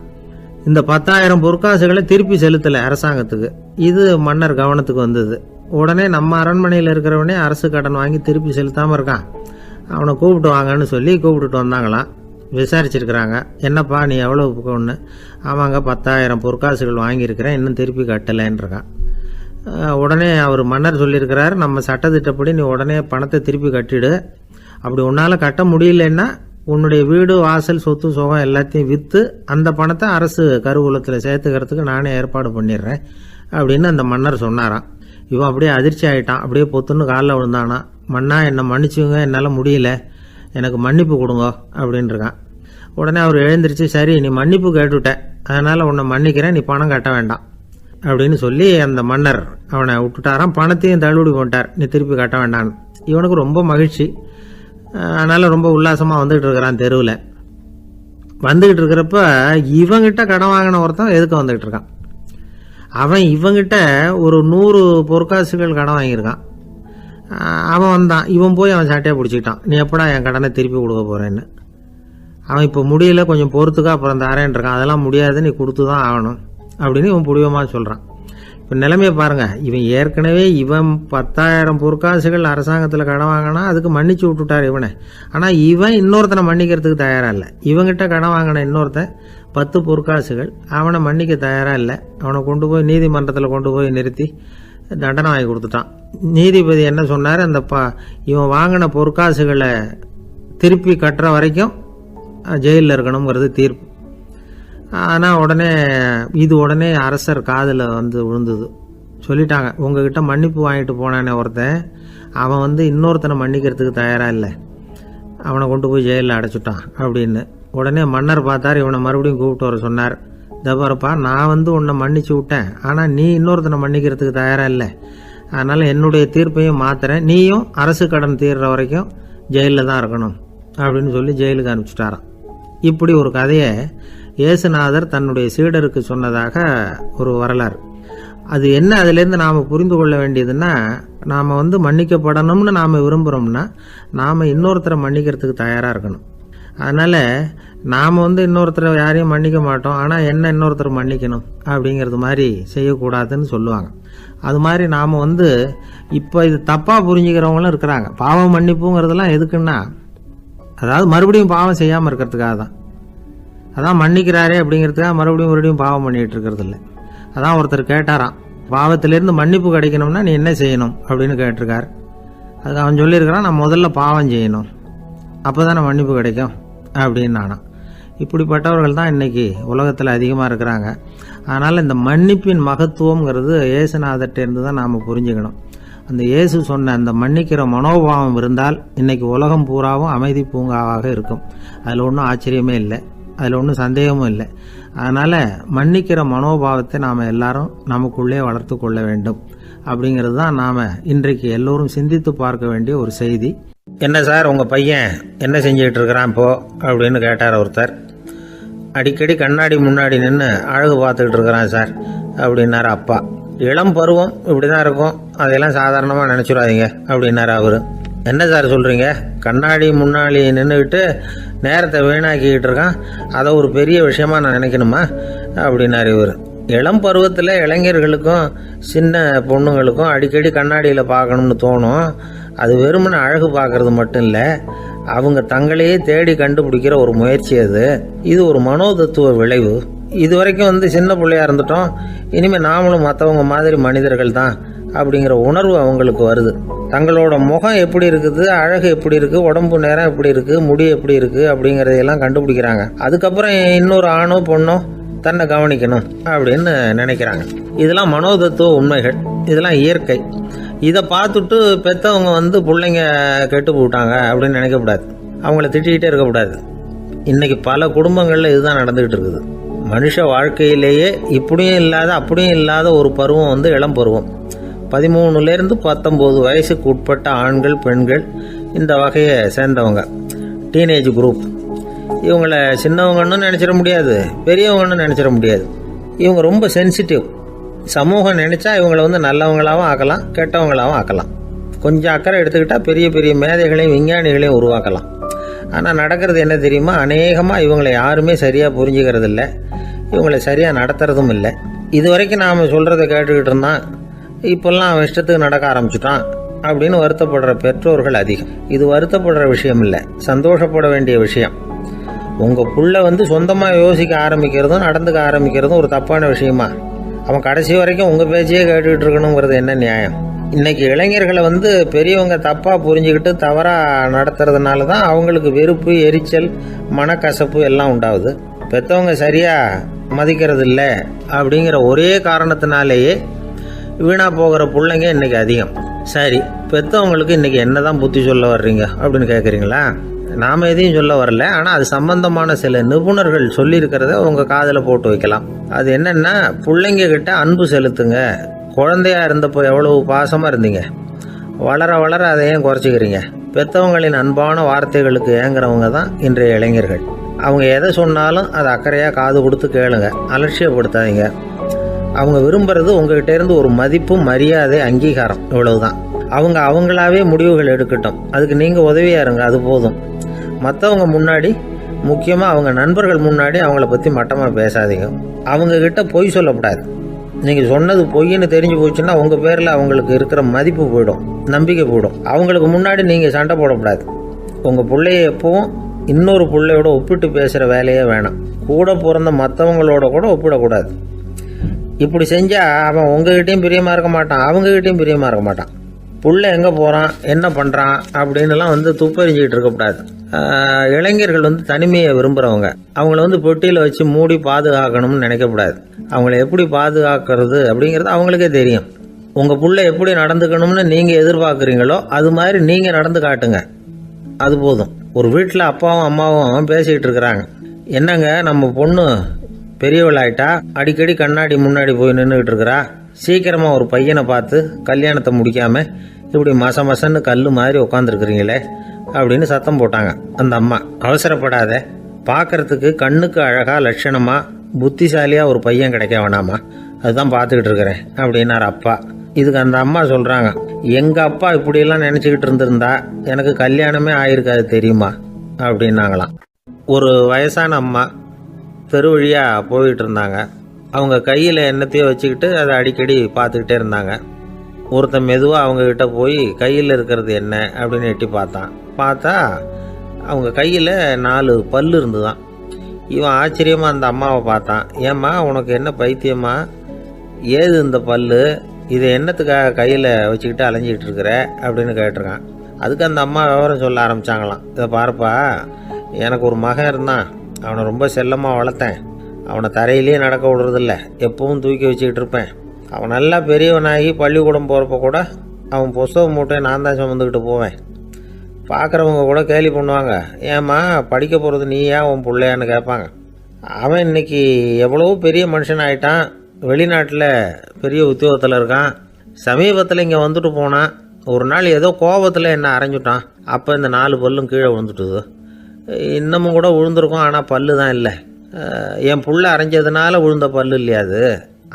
இந்த 10,000 பொற்காசுகளை திருப்பி செலுத்தலை அரசாங்கத்துக்கு. இது மன்னர் கவனத்துக்கு வந்தது. உடனே நம்ம அரண்மனையில் இருக்கிறவனே அரசு கடன் வாங்கி திருப்பி செலுத்தாமல் இருக்கான், அவனை கூப்பிட்டு வாங்கன்னு சொல்லி கூப்பிட்டுட்டு வந்தாங்களாம். விசாரிச்சிருக்கிறாங்க, என்னப்பா நீ எவ்வளோ ஒன்று? ஆமாங்க, 10,000 பொற்காசுகள் வாங்கியிருக்கிறேன், இன்னும் திருப்பி கட்டலைன்றிருக்கான். உடனே அவர் மன்னர் சொல்லியிருக்கிறாரு, நம்ம சட்டத்திட்டப்படி நீ உடனே பணத்தை திருப்பி கட்டிடு. அப்படி உன்னால் கட்ட முடியலன்னா உன்னுடைய வீடு வாசல் சொத்து சுகம் எல்லாத்தையும் விற்று அந்த பணத்தை அரசு கருவூலத்தில் சேர்த்துக்கிறதுக்கு நானே ஏற்பாடு பண்ணிடுறேன் அப்படின்னு அந்த மன்னர் சொன்னாராம். இவன் அப்படியே அதிர்ச்சி ஆகிட்டான். அப்படியே பொத்துன்னு காலில் விழுந்தானா, மன்னா என்னை மன்னிச்சுங்க, என்னால் முடியல, எனக்கு மன்னிப்பு கொடுங்க அப்படின்ட்டுருக்கான். உடனே அவர் எழுந்திரிச்சு, சரி நீ மன்னிப்பு கேட்டுவிட்ட, அதனால் உன்னை மன்னிக்கிறேன், நீ பணம் கட்ட வேண்டாம் அப்படின்னு சொல்லி அந்த மன்னர் அவனை விட்டுட்டாராம். பணத்தையும் தள்ளுபடி பண்ணிட்டார், நீ திருப்பி கட்ட வேண்டான்னு. இவனுக்கு ரொம்ப மகிழ்ச்சி. அதனால் ரொம்ப உல்லாசமாக வந்துகிட்டு இருக்கிறான். தெருவில் வந்துக்கிட்டு இருக்கிறப்ப இவங்கிட்ட கடன் வாங்கின ஒருத்தன் எதுக்கு வந்துக்கிட்டு இருக்கான். அவன் இவங்கிட்ட ஒரு 100 பொற்காசுகள் கடன் வாங்கியிருக்கான். அவன் வந்தான், இவன் போய் அவன் சாட்டையை பிடிச்சிக்கிட்டான், நீ எப்படா என் கடனை திருப்பி கொடுக்க போகிறேன்னு. அவன் இப்போ முடியல, கொஞ்சம் பொறுத்துக்கா, அப்புறம் தரேன் இருக்கான். அதெல்லாம் முடியாது, நீ கொடுத்து தான் ஆகணும் அப்படின்னு இவன் புடிவமாக சொல்கிறான். இப்போ நிலைமையை பாருங்கள், இவன் ஏற்கனவே 10,000 பொற்காசுகள் அரசாங்கத்தில் கடன் வாங்கினா அதுக்கு மன்னிச்சு விட்டுட்டார் இவனை. ஆனால் இவன் இன்னொருத்தனை மன்னிக்கிறதுக்கு தயாராக இல்லை. இவங்கிட்ட கடன் வாங்கின இன்னொருத்தன் 10 பொற்காசுகள், அவனை மன்னிக்க தயாராக இல்லை. அவனை கொண்டு போய் நீதிமன்றத்தில் கொண்டு போய் நிறுத்தி தண்டனை வாங்கி கொடுத்துட்டான். நீதிபதி என்ன சொன்னார், அந்த இவன் வாங்கின பொற்காசுகளை திருப்பி கட்டுற வரைக்கும் ஜெயிலில் இருக்கணுங்கிறது தீர்ப்பு. ஆனால் உடனே அரசர் காதில் விழுந்தது. சொல்லிட்டாங்க, உங்ககிட்ட மன்னிப்பு வாங்கிட்டு போனானே ஒருத்தன், அவன் இன்னொருத்தனை மன்னிக்கிறதுக்கு தயாராக இல்லை, அவனை கொண்டு போய் ஜெயிலில் அடைச்சிட்டான் அப்படின்னு. உடனே மன்னர் பார்த்தார், இவனை மறுபடியும் கூப்பிட்டு வர சொன்னார். தபாரப்பா, நான் உன்னை மன்னிச்சு விட்டேன், ஆனால் நீ இன்னொருத்தனை மன்னிக்கிறதுக்கு தயாராக இல்லை, அதனால் என்னுடைய தீர்ப்பையும் மாத்துறேன், நீயும் அரசு கடன் தீர்ற வரைக்கும் ஜெயிலில் தான் இருக்கணும் அப்படின்னு சொல்லி ஜெயிலுக்கு அனுப்பிச்சிட்டாராம். இப்படி ஒரு கதையை இயேசுநாதர் தன்னுடைய சீடருக்கு சொன்னதாக ஒரு வரலாறு. அது என்ன, அதிலேருந்து நாம் புரிந்து கொள்ள வேண்டியதுன்னா, நாம் மன்னிக்கப்படணும்னு நாம் விரும்புகிறோம்னா நாம் இன்னொருத்தரை மன்னிக்கிறதுக்கு தயாராக இருக்கணும். அதனால் நாம் இன்னொருத்தரை யாரையும் மன்னிக்க மாட்டோம், ஆனால் என்ன இன்னொருத்தர் மன்னிக்கணும் அப்படிங்கிறது மாதிரி செய்யக்கூடாதுன்னு சொல்லுவாங்க. அது மாதிரி நாம் இப்போ இது தப்பாக புரிஞ்சுக்கிறவங்களும் இருக்கிறாங்க. பாவம் மன்னிப்புங்கிறதுலாம் எதுக்குன்னா, அதாவது மறுபடியும் பாவம் செய்யாமல் இருக்கிறதுக்காக தான். அதான் மன்னிக்கிறாரே அப்படிங்கிறதுக்காக மறுபடியும் பாவம் பண்ணிகிட்டு இருக்கிறது இல்லை. அதான் ஒருத்தர் கேட்டாராம், பாவத்திலேருந்து மன்னிப்பு கிடைக்கணும்னா நீ என்ன செய்யணும் அப்படின்னு கேட்டிருக்கார். அதுக்கு அவன் சொல்லியிருக்கிறான், நான் முதல்ல பாவம் செய்யணும், அப்போ தானே மன்னிப்பு கிடைக்கும் அப்படின்னு நானா. இப்படிப்பட்டவர்கள் தான் இன்றைக்கி உலகத்தில் அதிகமாக இருக்கிறாங்க. அதனால் இந்த மன்னிப்பின் மகத்துவங்கிறது இயேசுநாதர்கிட்டேருந்து தான் நாம் புரிஞ்சுக்கணும். அந்த இயேசு சொன்ன அந்த மன்னிக்கிற மனோபாவம் இருந்தால் இன்றைக்கி உலகம் பூராவும் அமைதி பூங்காவாக இருக்கும். அதில் ஒன்றும் ஆச்சரியமே இல்லை, அதில் ஒன்றும் சந்தேகமும் இல்லை. அதனால் மன்னிக்கிற மனோபாவத்தை நாம் எல்லாரும் நமக்குள்ளே வளர்த்து கொள்ள வேண்டும் அப்படிங்கிறது தான் நாம் இன்றைக்கு எல்லோரும் சிந்தித்து பார்க்க வேண்டிய ஒரு செய்தி. என்ன சார், உங்கள் பையன் என்ன செஞ்சுக்கிட்டு இருக்கிறான் இப்போ அப்படின்னு கேட்டார் ஒருத்தர். அடிக்கடி கண்ணாடி முன்னாடி நின்று அழகு பார்த்துக்கிட்டு இருக்கிறான் சார் அப்படின்னாரு அப்பா. இளம் பருவம் இப்படி தான் இருக்கும், அதையெல்லாம் சாதாரணமாக நினச்சிடாதீங்க அப்படின்னாரு அவர். என்ன சார் சொல்கிறீங்க? கண்ணாடி முன்னாடி நின்றுக்கிட்டு நேரத்தை வீணாக்கிக்கிட்டு இருக்கான், அதை ஒரு பெரிய விஷயமா நான் நினைக்கணுமா அப்படின்னாரு இவர். இளம் பருவத்தில் இளைஞர்களுக்கும் சின்ன பொண்ணுங்களுக்கும் அடிக்கடி கண்ணாடியில் பார்க்கணும்னு தோணும். அது வெறுமனே அழகு பார்க்கறது மட்டும் இல்லை, அவங்க தங்களையே தேடி கண்டுபிடிக்கிற ஒரு முயற்சி அது. இது ஒரு மனோதத்துவ விளைவு. இது வரைக்கும் சின்ன பிள்ளையா இருந்துட்டோம், இனிமேல் நாமளும் மற்றவங்க மாதிரி மனிதர்கள் தான் அப்படிங்கிற உணர்வு அவங்களுக்கு வருது. தங்களோட முகம் எப்படி இருக்குது, அழகு எப்படி இருக்குது, உடம்பு நேரம் எப்படி இருக்குது, முடி எப்படி இருக்குது அப்படிங்கிறதையெல்லாம் கண்டுபிடிக்கிறாங்க. அதுக்கப்புறம் இன்னொரு ஆணோ பொண்ணோ தன்னை கவனிக்கணும் அப்படின்னு நினைக்கிறாங்க. இதெல்லாம் மனோதத்துவ உண்மைகள், இதெல்லாம் இயற்கை. இதை பார்த்துட்டு பெற்றவங்க பிள்ளைங்க கெட்டு போட்டாங்க அப்படின்னு நினைக்கக்கூடாது, அவங்கள திட்டிக்கிட்டே இருக்கக்கூடாது. இன்றைக்கி பல குடும்பங்களில் இதுதான் நடந்துக்கிட்டு இருக்குது. மனுஷ வாழ்க்கையிலேயே இப்படியும் இல்லாத அப்படியும் இல்லாத ஒரு பருவம் இளம் பருவம். 13லேருந்து 19 வயசுக்கு உட்பட்ட ஆண்கள் பெண்கள் இந்த வகையை சேர்ந்தவங்க, டீனேஜ் குரூப். இவங்கள சின்னவங்கன்னு நினச்சிட முடியாது, பெரியவங்கன்னு நினச்சிட முடியாது. இவங்க ரொம்ப சென்சிட்டிவ். சமூகம் நினச்சா இவங்களை நல்லவங்களாகவும் ஆக்கலாம், கெட்டவங்களாகவும் ஆக்கலாம். கொஞ்சம் அக்கறை எடுத்துக்கிட்டால் பெரிய பெரிய மேதைகளையும் விஞ்ஞானிகளையும் உருவாக்கலாம். ஆனால் நடக்கிறது என்ன தெரியுமா? அநேகமாக இவங்களை யாருமே சரியாக புரிஞ்சுக்கிறது இல்லை, இவங்களை சரியாக நடத்துறதும் இல்லை. இது வரைக்கும் நாம் சொல்கிறத கேட்டுக்கிட்டு இருந்தான், இப்போல்லாம் அவன் இஷ்டத்துக்கு நடக்க ஆரம்பிச்சுட்டான் அப்படின்னு வருத்தப்படுற பெற்றோர்கள் அதிகம். இது வருத்தப்படுற விஷயம் இல்லை, சந்தோஷப்பட வேண்டிய விஷயம். உங்கள் புள்ள சொந்தமாக யோசிக்க ஆரம்பிக்கிறதும் நடந்துக்க ஆரம்பிக்கிறதும் ஒரு தப்பான விஷயமா? அவன் கடைசி வரைக்கும் உங்கள் பேச்சையே கேட்டுக்கிட்டு இருக்கணுங்கிறது என்ன நியாயம்? இன்றைக்கி இளைஞர்களை பெரியவங்க தப்பாக புரிஞ்சுக்கிட்டு தவறாக நடத்துறதுனால தான் அவங்களுக்கு வெறுப்பு, எரிச்சல், மனக்கசப்பு எல்லாம் உண்டாகுது. பெற்றவங்க சரியாக மதிக்கிறது இல்லை அப்படிங்கிற ஒரே காரணத்தினாலேயே வீணாக போகிற பிள்ளைங்க இன்றைக்கி அதிகம். சரி, பெற்றவங்களுக்கு இன்றைக்கி என்ன தான் புத்தி சொல்ல வர்றீங்க அப்படின்னு கேட்குறீங்களா? நாம் எதையும் சொல்ல வரல, ஆனால் அது சம்பந்தமான சில நிபுணர்கள் சொல்லியிருக்கிறத உங்கள் காதில் போட்டு வைக்கலாம். அது என்னென்னா, பிள்ளைங்க கிட்ட அன்பு செலுத்துங்க. குழந்தையா இருந்தப்போ எவ்வளவு பாசமாக இருந்தீங்க, வளர வளர அதை ஏன் குறைச்சிக்கிறீங்க? பெற்றவங்களின் அன்பான வார்த்தைகளுக்கு ஏங்குறவங்க தான் இன்றைய இளைஞர்கள். அவங்க எதை சொன்னாலும் அதை அக்கறையாக காது கொடுத்து கேளுங்க, அலட்சியப்படுத்தாதீங்க. அவங்க விரும்புறது உங்ககிட்ட இருந்து ஒரு மதிப்பு, மரியாதை, அங்கீகாரம், இவ்வளவுதான். அவங்க அவங்களாவே முடிவுகள் எடுக்கட்டும், அதுக்கு நீங்கள் உதவியாக இருங்க, அது போதும். மற்றவங்க முன்னாடி, முக்கியமாக அவங்க நண்பர்கள் முன்னாடி அவங்கள பற்றி மட்டமாக பேசாதீங்க. அவங்கக்கிட்ட பொய் சொல்லக்கூடாது. நீங்கள் சொன்னது பொய்ன்னு தெரிஞ்சு போச்சுன்னா உங்கள் பேரில் அவங்களுக்கு இருக்கிற மதிப்பு போயிடும், நம்பிக்கை போயிடும். அவங்களுக்கு முன்னாடி நீங்கள் சண்டை போடக்கூடாது. உங்கள் பிள்ளைய எப்பவும் இன்னொரு பிள்ளையோட ஒப்பிட்டு பேசுகிற வேலையே வேணாம். கூட பிறந்த மற்றவங்களோட கூட ஒப்பிடக்கூடாது. இப்படி செஞ்சால் அவன் உங்ககிட்டையும் பிரியமாக இருக்க மாட்டான், அவங்ககிட்டையும் பிரியமாக இருக்க மாட்டான். புள்ள எங்கே போகிறான், என்ன பண்ணுறான் அப்படின்னுலாம் துப்பறிஞ்சிக்கிட்டு இருக்கக்கூடாது. இளைஞர்கள் தனிமையை விரும்புகிறவங்க. அவங்கள பெட்டியில் வச்சு மூடி பாதுகாக்கணும்னு நினைக்கக்கூடாது. அவங்கள எப்படி பாதுகாக்கிறது அப்படிங்கிறது அவங்களுக்கே தெரியும். உங்கள் புள்ள எப்படி நடந்துக்கணும்னு நீங்கள் எதிர்பார்க்குறீங்களோ அது மாதிரி நீங்கள் நடந்து காட்டுங்க, அது போதும். ஒரு வீட்டில் அப்பாவும் அம்மாவும் பேசிக்கிட்டு இருக்கிறாங்க. என்னங்க, நம்ம பொண்ணு பெரியவளாயிட்டா, அடிக்கடி கண்ணாடி முன்னாடி போய் நின்றுக்கிட்டு இருக்கிறா, சீக்கிரமாக ஒரு பையனை பார்த்து கல்யாணத்தை முடிக்காமல் இப்படி மசன்னு கல் மாதிரி உட்காந்துருக்குறீங்களே அப்படின்னு சத்தம் போட்டாங்க அந்த அம்மா. அவசரப்படாத, பார்க்கறதுக்கு கண்ணுக்கு அழகாக லட்சணமாக புத்திசாலியாக ஒரு பையன் கிடைக்க வேணாமா, அதுதான் பார்த்துக்கிட்டு இருக்கிறேன் அப்படின்னார் அப்பா. இதுக்கு அந்த அம்மா சொல்கிறாங்க, எங்கள் அப்பா இப்படியெல்லாம் நினச்சிக்கிட்டு இருந்திருந்தா எனக்கு கல்யாணமே ஆயிருக்காது தெரியுமா அப்படின்னாங்களாம். ஒரு வயசான அம்மா தெரு வழியாக போயிட்டு இருந்தாங்க. அவங்க கையில் எண்ணத்தையோ வச்சுக்கிட்டு அதை அடிக்கடி பார்த்துக்கிட்டே இருந்தாங்க. ஒருத்தன் மெதுவாக அவங்கக்கிட்ட போய் கையில் இருக்கிறது என்ன அப்படின்னு எட்டி பார்த்தா அவங்க கையில் 4 பல் இருந்துதான். இவன் ஆச்சரியமாக அந்த அம்மாவை பார்த்தான். ஏம்மா, உனக்கு என்ன பைத்தியமா, ஏது இந்த பல், இதை என்னத்துக்காக கையில் வச்சுக்கிட்டு அலைஞ்சிக்கிட்டு இருக்கிற அப்படின்னு கேட்டிருக்கான். அதுக்கு அந்த அம்மா விவரம் சொல்ல ஆரம்பித்தாங்களாம். இதை பாருப்பா, எனக்கு ஒரு மகன் இருந்தான், அவனை ரொம்ப செல்லமாக வளர்த்தேன். அவனை தரையிலேயே நடக்க விடுறதில்ல, எப்பவும் தூக்கி வச்சுக்கிட்டு இருப்பேன். அவன் நல்லா பெரியவனாகி பள்ளிக்கூடம் போகிறப்ப கூட அவன் புஸ்தக மூட்டையை நான் தான் சுமந்துக்கிட்டு போவேன். பார்க்குறவங்க கூட கேலி பண்ணுவாங்க, ஏம்மா படிக்க போகிறது நீயா உன் பிள்ளையான்னு கேட்பாங்க. அவன் இன்னைக்கு எவ்வளவோ பெரிய மனுஷன் ஆகிட்டான், வெளிநாட்டில் பெரிய உத்தியோகத்தில் இருக்கான். சமீபத்தில் இங்கே வந்துட்டு போனான். ஒரு நாள் ஏதோ கோபத்தில் என்ன அரைஞ்சுட்டான். அப்போ இந்த 4 பல்லும் கீழே விழுந்துட்டுது. இன்னமும் கூட விழுந்திருக்கும், ஆனால் பல்லு தான் இல்லை. என் புள்ள அரைஞ்சதுனால விழுந்த பல்லு இல்லையா அது,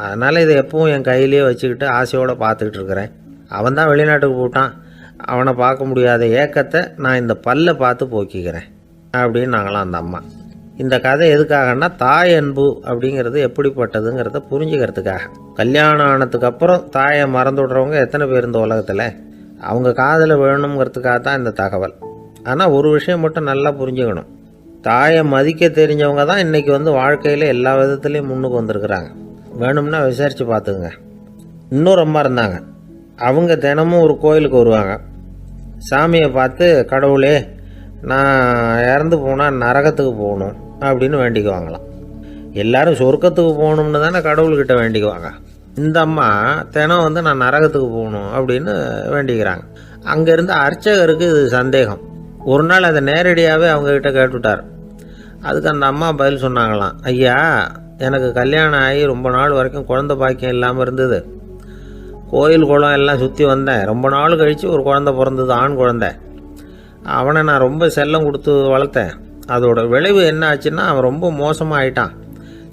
அதனால் இதை எப்பவும் என் கையிலேயே வச்சுக்கிட்டு ஆசையோடு பார்த்துக்கிட்டு இருக்கிறேன். அவன் தான் வெளிநாட்டுக்கு போட்டான், அவனை பார்க்க முடியாத ஏக்கத்தை நான் இந்த பல்லை பார்த்து போக்கிக்கிறேன் அப்படின்னு நாங்களாம் அந்த அம்மா. இந்த கதை எதுக்காகன்னா, தாய் அன்பு அப்படிங்கிறது எப்படிப்பட்டதுங்கிறத புரிஞ்சுக்கிறதுக்காக. கல்யாணம் ஆனதுக்கு அப்புறம் தாயை மறந்து விடுறவங்க எத்தனை பேர் இந்த உலகத்தில்? அவங்க காதில் வேணுங்கிறதுக்காக தான் இந்த தகவல். ஆனால் ஒரு விஷயம் மட்டும் நல்லா புரிஞ்சுக்கணும், தாயை மதிக்க தெரிஞ்சவங்க தான் இன்றைக்கி வாழ்க்கையில் எல்லா விதத்துலேயும் முன்னுக்கு வந்திருக்கிறாங்க. வேணும்னா விசாரித்து பார்த்துக்குங்க. இன்னொரு அம்மா இருந்தாங்க. அவங்க தினமும் ஒரு கோயிலுக்கு வருவாங்க. சாமியை பார்த்து, கடவுளே நான் இறந்து போனால் நரகத்துக்கு போகணும் அப்படின்னு வேண்டிக்குவாங்களாம். எல்லாரும் சொர்க்கத்துக்கு போகணும்னு தானே கடவுள்கிட்ட வேண்டிக்குவாங்க. இந்த அம்மா தினம் நான் நரகத்துக்கு போகணும் அப்படின்னு வேண்டிக்கிறாங்க. அங்கேருந்து அர்ச்சகருக்கு இது சந்தேகம். ஒரு நாள் அதை நேரடியாகவே அவங்கக்கிட்ட கேட்டுவிட்டார். அதுக்கு அந்த அம்மா பதில் சொன்னாங்களாம், ஐயா, எனக்கு கல்யாணம் ஆகி ரொம்ப நாள் வரைக்கும் குழந்தை பாக்கியம் இல்லாமல் இருந்தது. கோயில் குளம் எல்லாம் சுற்றி வந்தேன். ரொம்ப நாள் கழித்து ஒரு குழந்தை பிறந்தது, ஆண் குழந்தை. அவனை நான் ரொம்ப செல்லம் கொடுத்து வளர்த்தேன். அதோட விளைவு என்ன ஆச்சுன்னா, அவன் ரொம்ப மோசமாக ஆயிட்டான்.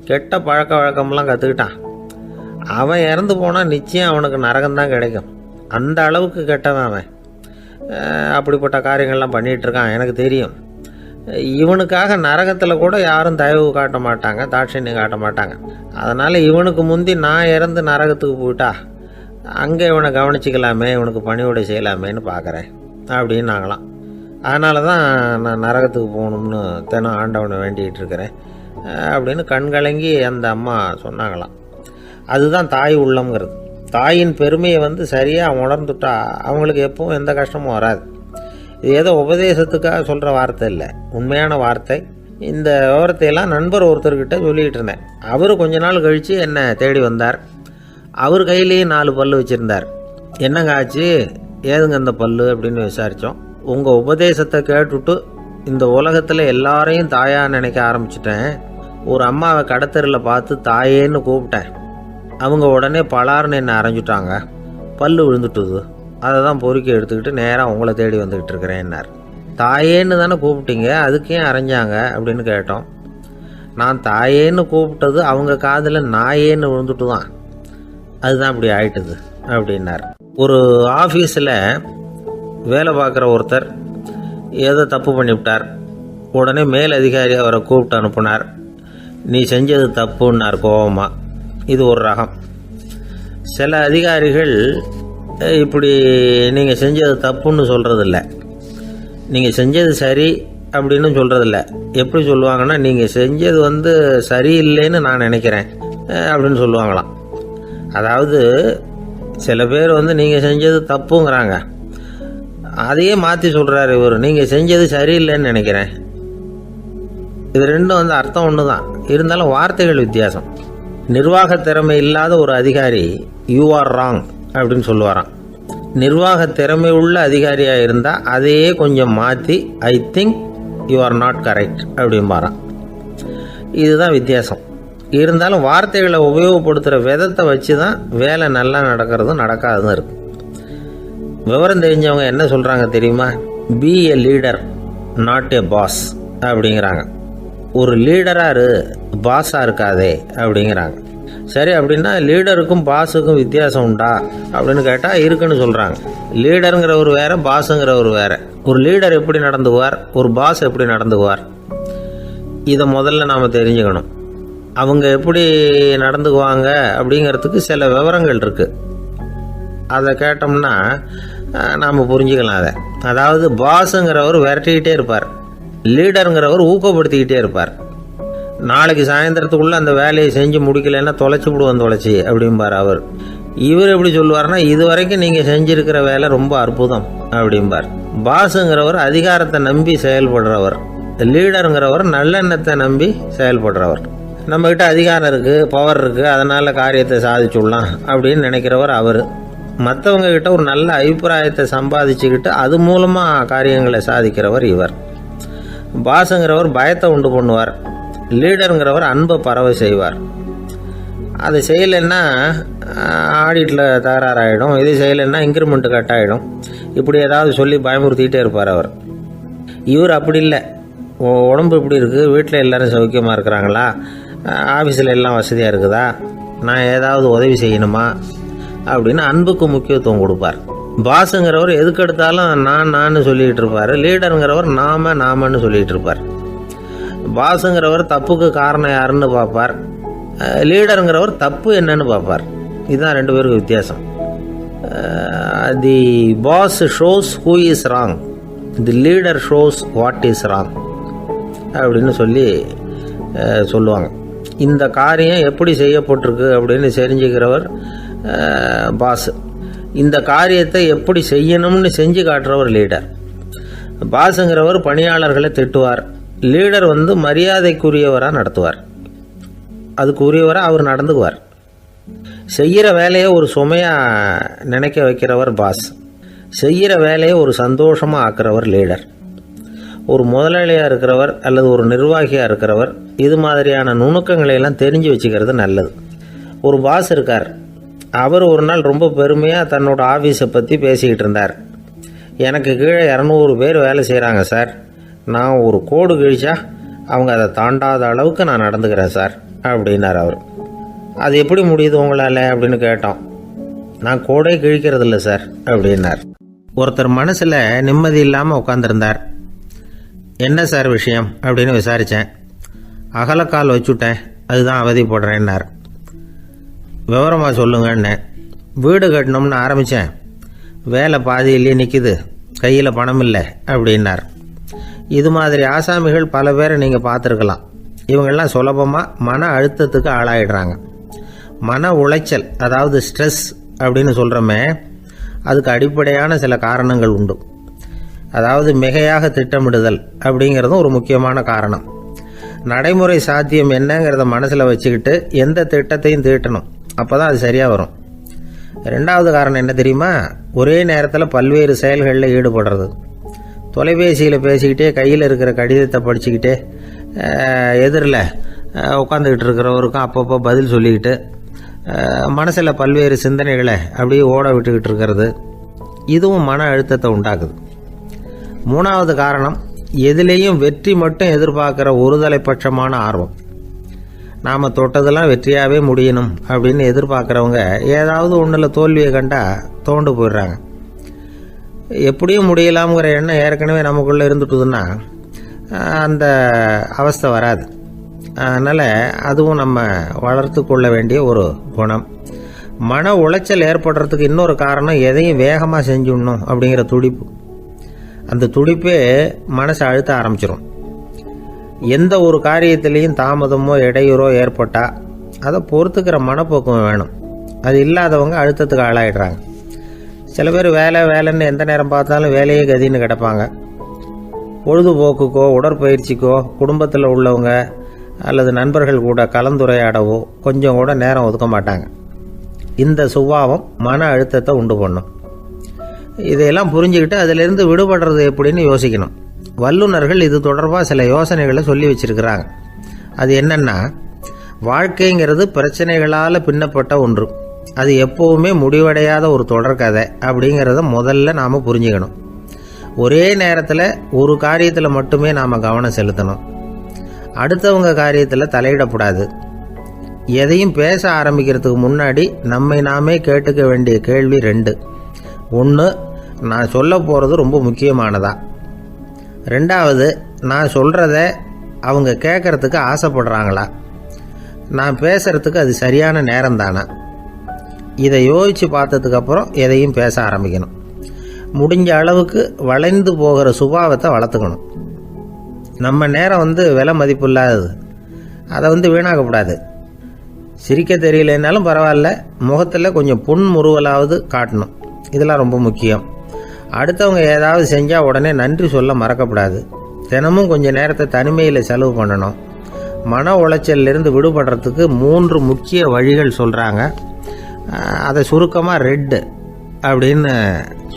கெட்ட பழக்க வழக்கம்லாம் கற்றுக்கிட்டான். அவன் இறந்து போனால் நிச்சயம் அவனுக்கு நரகம்தான் கிடைக்கும். அந்த அளவுக்கு கெட்டவன் அவன். அப்படிப்பட்ட காரியங்கள்லாம் பண்ணிகிட்ருக்கான், எனக்கு தெரியும். இவனுக்காக நரகத்தில் கூட யாரும் தயவு காட்ட மாட்டாங்க, தாட்சண்யம் காட்ட மாட்டாங்க. அதனால் இவனுக்கு முந்தி நான் இறந்து நரகத்துக்கு போயிட்டா அங்கே இவனை கவனிச்சிக்கலாமே, இவனுக்கு பணிவிடை செய்யலாமேன்னு பார்க்குறேன் அப்படின்னு நாங்களாம். அதனால தான் நான் நரகத்துக்கு போகணும்னு தினம் ஆண்டவனை வேண்டிகிட்டு இருக்கிறேன் அப்படின்னு கண்கலங்கி அந்த அம்மா சொன்னாங்களாம். அதுதான் தாய் உள்ளம்ங்கிறது. தாயின் பெருமையை சரியாக உணர்ந்துட்டா அவங்களுக்கு எப்பவும் எந்த கஷ்டமும் வராது. இது ஏதோ உபதேசத்துக்காக சொல்கிற வார்த்தை இல்லை, உண்மையான வார்த்தை. இந்த விவரத்தையெல்லாம் நண்பர் ஒருத்தர்கிட்ட சொல்லிகிட்டு இருந்தேன். அவர் கொஞ்ச நாள் கழித்து என்னை தேடி வந்தார். அவர் கையிலேயே 4 பல்லு வச்சுருந்தார். என்னங்க ஆச்சு, ஏதுங்க அந்த பல்லு அப்படின்னு விசாரித்தோம். உங்கள் உபதேசத்தை கேட்டுவிட்டு இந்த உலகத்தில் எல்லாரையும் தாயாக நினைக்க ஆரம்பிச்சிட்டேன். ஒரு அம்மாவை கடத்தரில் பார்த்து தாயேன்னு கூப்பிட்டேன். அவங்க உடனே பலார்னு என்னை அரைஞ்சிட்டாங்க. பல்லு விழுந்துட்டுது. அதை தான் பொறுக்கி எடுத்துக்கிட்டு நேராக உங்களை தேடி வந்துக்கிட்டு இருக்கிறேன்னார். தாயேன்னு தானே கூப்பிட்டீங்க, அதுக்கு ஏன் அரைஞ்சாங்க அப்படின்னு கேட்டோம். நான் தாயேன்னு கூப்பிட்டது அவங்க காதில் நாயேன்னு விழுந்துட்டு தான், அதுதான் அப்படி ஆயிட்டுது அப்படின்னார். ஒரு ஆஃபீஸில் வேலை பார்க்குற ஒருத்தர் ஏதோ தப்பு பண்ணிவிட்டார். உடனே மேல் அதிகாரி அவரை கூப்பிட்டு அனுப்புனார். நீ செஞ்சது தப்புன்னார் கோபமாக. இது ஒரு ரகம். சில அதிகாரிகள் இப்படி நீங்கள் செஞ்சது தப்புன்னு சொல்கிறதில்ல, நீங்கள் செஞ்சது சரி அப்படின்னு சொல்கிறதில்ல. எப்படி சொல்லுவாங்கன்னா, நீங்கள் செஞ்சது சரியில்லைன்னு நான் நினைக்கிறேன் அப்படின்னு சொல்லுவாங்களாம். அதாவது சில பேர் நீங்கள் செஞ்சது தப்புங்கிறாங்க, அதையே மாற்றி சொல்கிறாரு இவர், நீங்கள் செஞ்சது சரியில்லைன்னு நினைக்கிறேன். இது ரெண்டும் அர்த்தம் ஒன்று தான், இருந்தாலும் வார்த்தைகள் வித்தியாசம். நிர்வாக திறமை இல்லாத ஒரு அதிகாரி யூ ஆர் ராங் அப்படின்னு சொல்லுவாராம். நிர்வாக திறமை உள்ள அதிகாரியாக இருந்தால் அதையே கொஞ்சம் மாற்றி I think you are not correct அப்படிம்பாராம். இதுதான் வித்தியாசம். இருந்தாலும் வார்த்தைகளை உபயோகப்படுத்துகிற விதத்தை வச்சு தான் வேலை நல்லா நடக்கிறதும் நடக்காததும் இருக்குது. விவரம் தெரிஞ்சவங்க என்ன சொல்கிறாங்க தெரியுமா? Be a leader not a boss அப்படிங்கிறாங்க. ஒரு லீடராக பாஸாக இருக்காதே அப்படிங்கிறாங்க. சரி, அப்படின்னா லீடருக்கும் பாஸுக்கும் வித்தியாசம் உண்டா அப்படின்னு கேட்டால் இருக்குன்னு சொல்கிறாங்க. லீடருங்கிறவர் வேறு, பாஸுங்கிறவர் வேறு. ஒரு லீடர் எப்படி நடந்துக்குவார், ஒரு பாஸ் எப்படி நடந்துக்குவார், இதை முதல்ல நாம் தெரிஞ்சுக்கணும். அவங்க எப்படி நடந்துக்குவாங்க அப்படிங்கிறதுக்கு சில விவரங்கள் இருக்குது. அதை கேட்டோம்னா நாம் புரிஞ்சுக்கலாம் அதை. அதாவது பாஸுங்கிறவர் விரட்டிக்கிட்டே இருப்பார், லீடருங்கிறவர் ஊக்கப்படுத்திக்கிட்டே இருப்பார். நாளைக்கு சாயந்தரத்துக்குள்ளே அந்த வேலையை செஞ்சு முடிக்கலைன்னா தொலைச்சி விடுவோம் தொலைச்சி அப்படிம்பார் அவர். இவர் எப்படி சொல்லுவார்னா, இது வரைக்கும் நீங்கள் செஞ்சுருக்கிற வேலை ரொம்ப அற்புதம் அப்படிம்பார். பாஸுங்கிறவர் அதிகாரத்தை நம்பி செயல்படுறவர், லீடருங்கிறவர் நல்லெண்ணத்தை நம்பி செயல்படுறவர். நம்மக்கிட்ட அதிகாரம் இருக்குது, பவர் இருக்குது, அதனால் காரியத்தை சாதிச்சுடலாம் அப்படின்னு நினைக்கிறவர் அவர். மற்றவங்க கிட்ட ஒரு நல்ல அபிப்பிராயத்தை சம்பாதிச்சுக்கிட்டு அது மூலமாக காரியங்களை சாதிக்கிறவர் இவர். பாஸுங்கிறவர் பயத்தை உண்டு பண்ணுவார், லீடருங்கிறவர் அன்பை பரவ செய்வார். அதை செய்யலைன்னா ஆடிட்டில் தகராறாயிடும், இது செய்யலைன்னா இன்க்ரிமெண்ட்டு கட் ஆகிடும், இப்படி ஏதாவது சொல்லி பயமுறுத்திக்கிட்டே இருப்பார் அவர். இவர் அப்படி இல்லை. உடம்பு இப்படி இருக்குது, வீட்டில் எல்லோரும் சௌக்கியமாக இருக்கிறாங்களா, ஆஃபீஸில் எல்லாம் வசதியாக இருக்குதா, நான் ஏதாவது உதவி செய்யணுமா அப்படின்னு அன்புக்கு முக்கியத்துவம் கொடுப்பார். பாஸுங்கிறவர் எதுக்கு எடுத்தாலும் நான் சொல்லிகிட்டு இருப்பார். லீடருங்கிறவர் நாமன்னு சொல்லிகிட்டு இருப்பார். பாஸுங்கிறவர் தப்புக்கு காரணம் யாருன்னு பார்ப்பார். லீடருங்கிறவர் தப்பு என்னன்னு பார்ப்பார். இதுதான் ரெண்டு பேருக்கு வித்தியாசம். The boss shows who is wrong, the leader shows what is wrong அப்படின்னு சொல்லுவாங்க. இந்த காரியம் எப்படி செய்யப்பட்டிருக்கு அப்படின்னு தெரிஞ்சுக்கிறவர் பாஸ். இந்த காரியத்தை எப்படி செய்யணும்னு செஞ்சு காட்டுறவர் லீடர். பாஸுங்கிறவர் பணியாளர்களை திட்டுவார். லீடர் மரியாதைக்குரியவராக நடத்துவார். அதுக்குரியவராக அவர் நடந்துக்குவார். செய்கிற வேலையை ஒரு சுமையாக நினைக்க வைக்கிறவர் பாஸ். செய்கிற வேலையை ஒரு சந்தோஷமாக ஆக்கிறவர் லீடர். ஒரு முதலாளியாக இருக்கிறவர் அல்லது ஒரு நிர்வாகியாக இருக்கிறவர் இது மாதிரியான நுணுக்கங்களையெல்லாம் தெரிஞ்சு வச்சுக்கிறது நல்லது. ஒரு பாஸ் இருக்கார். அவர் ஒரு நாள் ரொம்ப பெருமையாக தன்னோட ஆஃபீஸை பற்றி பேசிக்கிட்டு இருந்தார். எனக்கு கீழே 200 பேர் வேலை செய்கிறாங்க சார். நான் ஒரு கோடு கிழிச்சா அவங்க அதை தாண்டாத அளவுக்கு நான் நடந்துக்கிறேன் சார் அப்படின்னார் அவர். அது எப்படி முடியுது உங்களால் அப்படின்னு கேட்டோம். நான் கோடே கிழிக்கிறதில்ல சார் அப்படின்னார். ஒருத்தர் மனசில் நிம்மதி இல்லாமல் உட்காந்துருந்தார். என்ன சார் விஷயம் அப்படின்னு விசாரித்தேன். அகலக்கால் வச்சுட்டேன், அதுதான் அவதிப்படுறேன்னார். விவரமாக சொல்லுங்கன்னு. வீடு கட்டணும்னு ஆரம்பித்தேன், வேலை பாதியிலேயே நிற்கிது, கையில் பணம் இல்லை அப்படின்னார். இது மாதிரி ஆசாமிகள் பல பேரை நீங்கள் பார்த்துருக்கலாம். இவங்கெல்லாம் சுலபமாக மன அழுத்தத்துக்கு ஆளாயிடுறாங்க. மன உளைச்சல், அதாவது ஸ்ட்ரெஸ் அப்படின்னு சொல்கிறோமே, அதுக்கு அடிப்படையான சில காரணங்கள் உண்டு. அதாவது மிகையாக திட்டமிடுதல் அப்படிங்கிறதும் ஒரு முக்கியமான காரணம். நடைமுறை சாத்தியம் என்னங்கிறத மனசில் வச்சுக்கிட்டு எந்த திட்டத்தையும் தீட்டணும், அப்போ தான் அது சரியாக வரும். ரெண்டாவது காரணம் என்ன தெரியுமா? ஒரே நேரத்தில் பல்வேறு செயல்களில் ஈடுபடுறது. தொலைபேசியில் பேசிக்கிட்டே கையில் இருக்கிற கடிதத்தை படிச்சுக்கிட்டே எதிரில் உட்காந்துக்கிட்டு இருக்கிறவருக்கும் அப்பப்போ பதில் சொல்லிக்கிட்டு மனசில் பல்வேறு சிந்தனைகளை அப்படியே ஓட விட்டுக்கிட்டு இருக்கிறது, இதுவும் மன அழுத்தத்தை உண்டாக்குது. மூணாவது காரணம், எதிலேயும் வெற்றி மட்டும் எதிர்பார்க்குற ஒருதலைப்பட்சமான ஆர்வம். நாம் தொட்டதெல்லாம் வெற்றியாகவே முடியணும் அப்படின்னு எதிர்பார்க்குறவங்க ஏதாவது ஒன்றில் தோல்வியை கண்டால் தோண்டு போயிடுறாங்க. எப்படியும் முடியலாம்ங்கிற எண்ணம் ஏற்கனவே நமக்குள்ளே இருந்துட்டுதுன்னா அந்த அவஸ்தை வராது. அதனால் அதுவும் நம்ம வளர்த்து கொள்ள வேண்டிய ஒரு குணம். மன உளைச்சல் ஏற்படுறதுக்கு இன்னொரு காரணம், எதையும் வேகமாக செஞ்சுடணும் அப்படிங்கிற துடிப்பு. அந்த துடிப்பே மனசை அழுத்த ஆரம்பிச்சிடும். எந்த ஒரு காரியத்திலையும் தாமதமோ இடையூறோ ஏற்பட்டால் அதை பொறுத்துக்கிற மனப்போக்கம் வேணும். அது இல்லாதவங்க அழுத்தத்துக்கு ஆளாயிடுறாங்க. சில பேர் வேலைன்னு எந்த நேரம் பார்த்தாலும் வேலையே கதின்னு கிடப்பாங்க. பொழுதுபோக்குக்கோ உடற்பயிற்சிக்கோ குடும்பத்தில் உள்ளவங்க அல்லது நண்பர்கள் கூட கலந்துரையாடவோ கொஞ்சம் கூட நேரம் ஒதுக்க மாட்டாங்க. இந்த சுபாவம் மன அழுத்தத்தை உண்டு பண்ணும். இதையெல்லாம் புரிஞ்சுக்கிட்டு அதிலிருந்து விடுபடுறது எப்படின்னு யோசிக்கணும். வல்லுநர்கள் இது தொடர்பாக சில யோசனைகளை சொல்லி வச்சிருக்கிறாங்க. அது என்னன்னா, வாழ்க்கைங்கிறது பிரச்சனைகளால் பின்னப்பட்ட ஒன்று. அது எப்போவுமே முடிவடையாத ஒரு தொடர்கதை அப்படிங்கிறத முதல்ல நாம் புரிஞ்சுக்கணும். ஒரே நேரத்தில் ஒரு காரியத்தில் மட்டுமே நாம் கவனம் செலுத்தணும். அடுத்தவங்க காரியத்தில் தலையிடக்கூடாது. எதையும் பேச ஆரம்பிக்கிறதுக்கு முன்னாடி நம்மை நாமே கேட்டுக்க வேண்டிய கேள்வி 2. 1, நான் சொல்ல போகிறது ரொம்ப முக்கியமானதா? 2வது, நான் சொல்கிறத அவங்க கேட்குறதுக்கு ஆசைப்படுறாங்களா? நான் பேசுகிறதுக்கு அது சரியான நேரம் தானா? இதை யோசித்து பார்த்ததுக்கப்புறம் எதையும் பேச ஆரம்பிக்கணும். முடிஞ்ச அளவுக்கு வளைந்து போகிற சுபாவத்தை வளர்த்துக்கணும். நம்ம நேரம் விலை மதிப்பு இல்லாதது, அதை வீணாக்கக்கூடாது. சிரிக்க தெரியலனாலும் பரவாயில்ல, முகத்தில் கொஞ்சம் புன்முறுவலாவது காட்டணும். இதெல்லாம் ரொம்ப முக்கியம். அடுத்தவங்க ஏதாவது செஞ்சால் உடனே நன்றி சொல்ல மறக்கக்கூடாது. தினமும் கொஞ்சம் நேரத்தை தனிமையில் செலவு பண்ணணும். மன உளைச்சலிருந்து விடுபடுறதுக்கு 3 முக்கிய வழிகள் சொல்கிறாங்க. அதை சுருக்கமாக ரெட் அப்படின்னு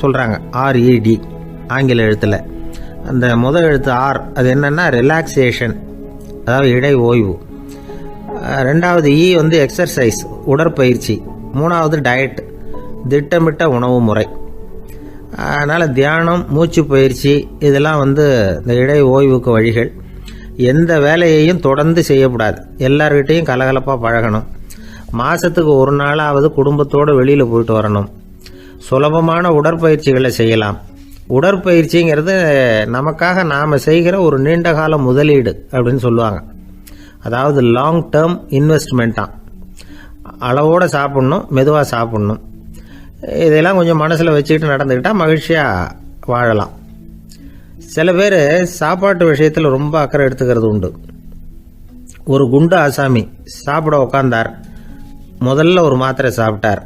சொல்கிறாங்க. RED ஆங்கில எழுத்தில். அந்த முதல் எழுத்து R, அது என்னென்னா ரிலாக்ஸேஷன், அதாவது இடை ஓய்வு. 2வது E எக்ஸர்சைஸ், உடற்பயிற்சி. 3வது டயட், திட்டமிட்ட உணவு முறை. அதனால் தியானம், மூச்சு பயிற்சி இதெல்லாம் இந்த இடை ஓய்வுக்கு வழிகள். எந்த வேலையையும் தொடர்ந்து செய்யக்கூடாது. எல்லார்கிட்டையும் கலகலப்பாக பழகணும். மாதத்துக்கு 1 நாளாவது குடும்பத்தோடு வெளியில் போயிட்டு வரணும். சுலபமான உடற்பயிற்சிகளை செய்யலாம். உடற்பயிற்சிங்கிறது நமக்காக நாம் செய்கிற ஒரு நீண்டகால முதலீடு அப்படின்னு சொல்லுவாங்க. அதாவது லாங் டேர்ம் இன்வெஸ்ட்மெண்ட்டாக. அளவோடு சாப்பிட்ணும், மெதுவாக சாப்பிட்ணும். இதெல்லாம் கொஞ்சம் மனசில் வச்சுக்கிட்டு நடந்துக்கிட்டால் மகிழ்ச்சியாக வாழலாம். சில பேர் சாப்பாட்டு விஷயத்தில் ரொம்ப அக்கறை எடுத்துக்கிறது உண்டு. ஒரு குண்டு ஆசாமி சாப்பிட உக்காந்தார். முதல்ல ஒரு மாத்திரை சாப்பிட்டார்.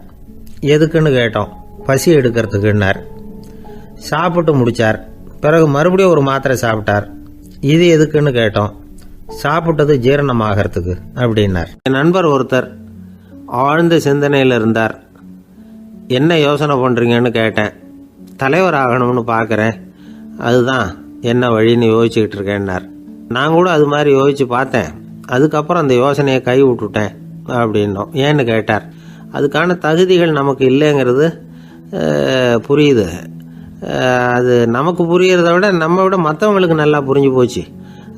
எதுக்குன்னு கேட்டோம். பசி எடுக்கிறதுக்குன்னார். சாப்பிட்டு முடித்தார். பிறகு மறுபடியும் ஒரு மாத்திரை சாப்பிட்டார். இது எதுக்குன்னு கேட்டோம். சாப்பிட்டது ஜீரணமாகறதுக்கு அப்படின்னார். என் நண்பர் ஒருத்தர் ஆழ்ந்த சிந்தனையில் இருந்தார். என்ன யோசனை பண்ணுறீங்கன்னு கேட்டேன். தலைவர் ஆகணும்னு பார்க்குறேன், அதுதான் என்ன வழின்னு யோசிச்சுக்கிட்டு இருக்கேன்னார். நான் கூட அது மாதிரி யோசித்து பார்த்தேன். அதுக்கப்புறம் அந்த யோசனையை கை விட்டுட்டேன் அப்படின்னோம். ஏன்னு கேட்டார். அதுக்கான தகுதிகள் நமக்கு இல்லைங்கிறது புரியுது. அது நமக்கு புரியறத விட நம்ம விட மற்றவங்களுக்கு நல்லா புரிஞ்சு போச்சு.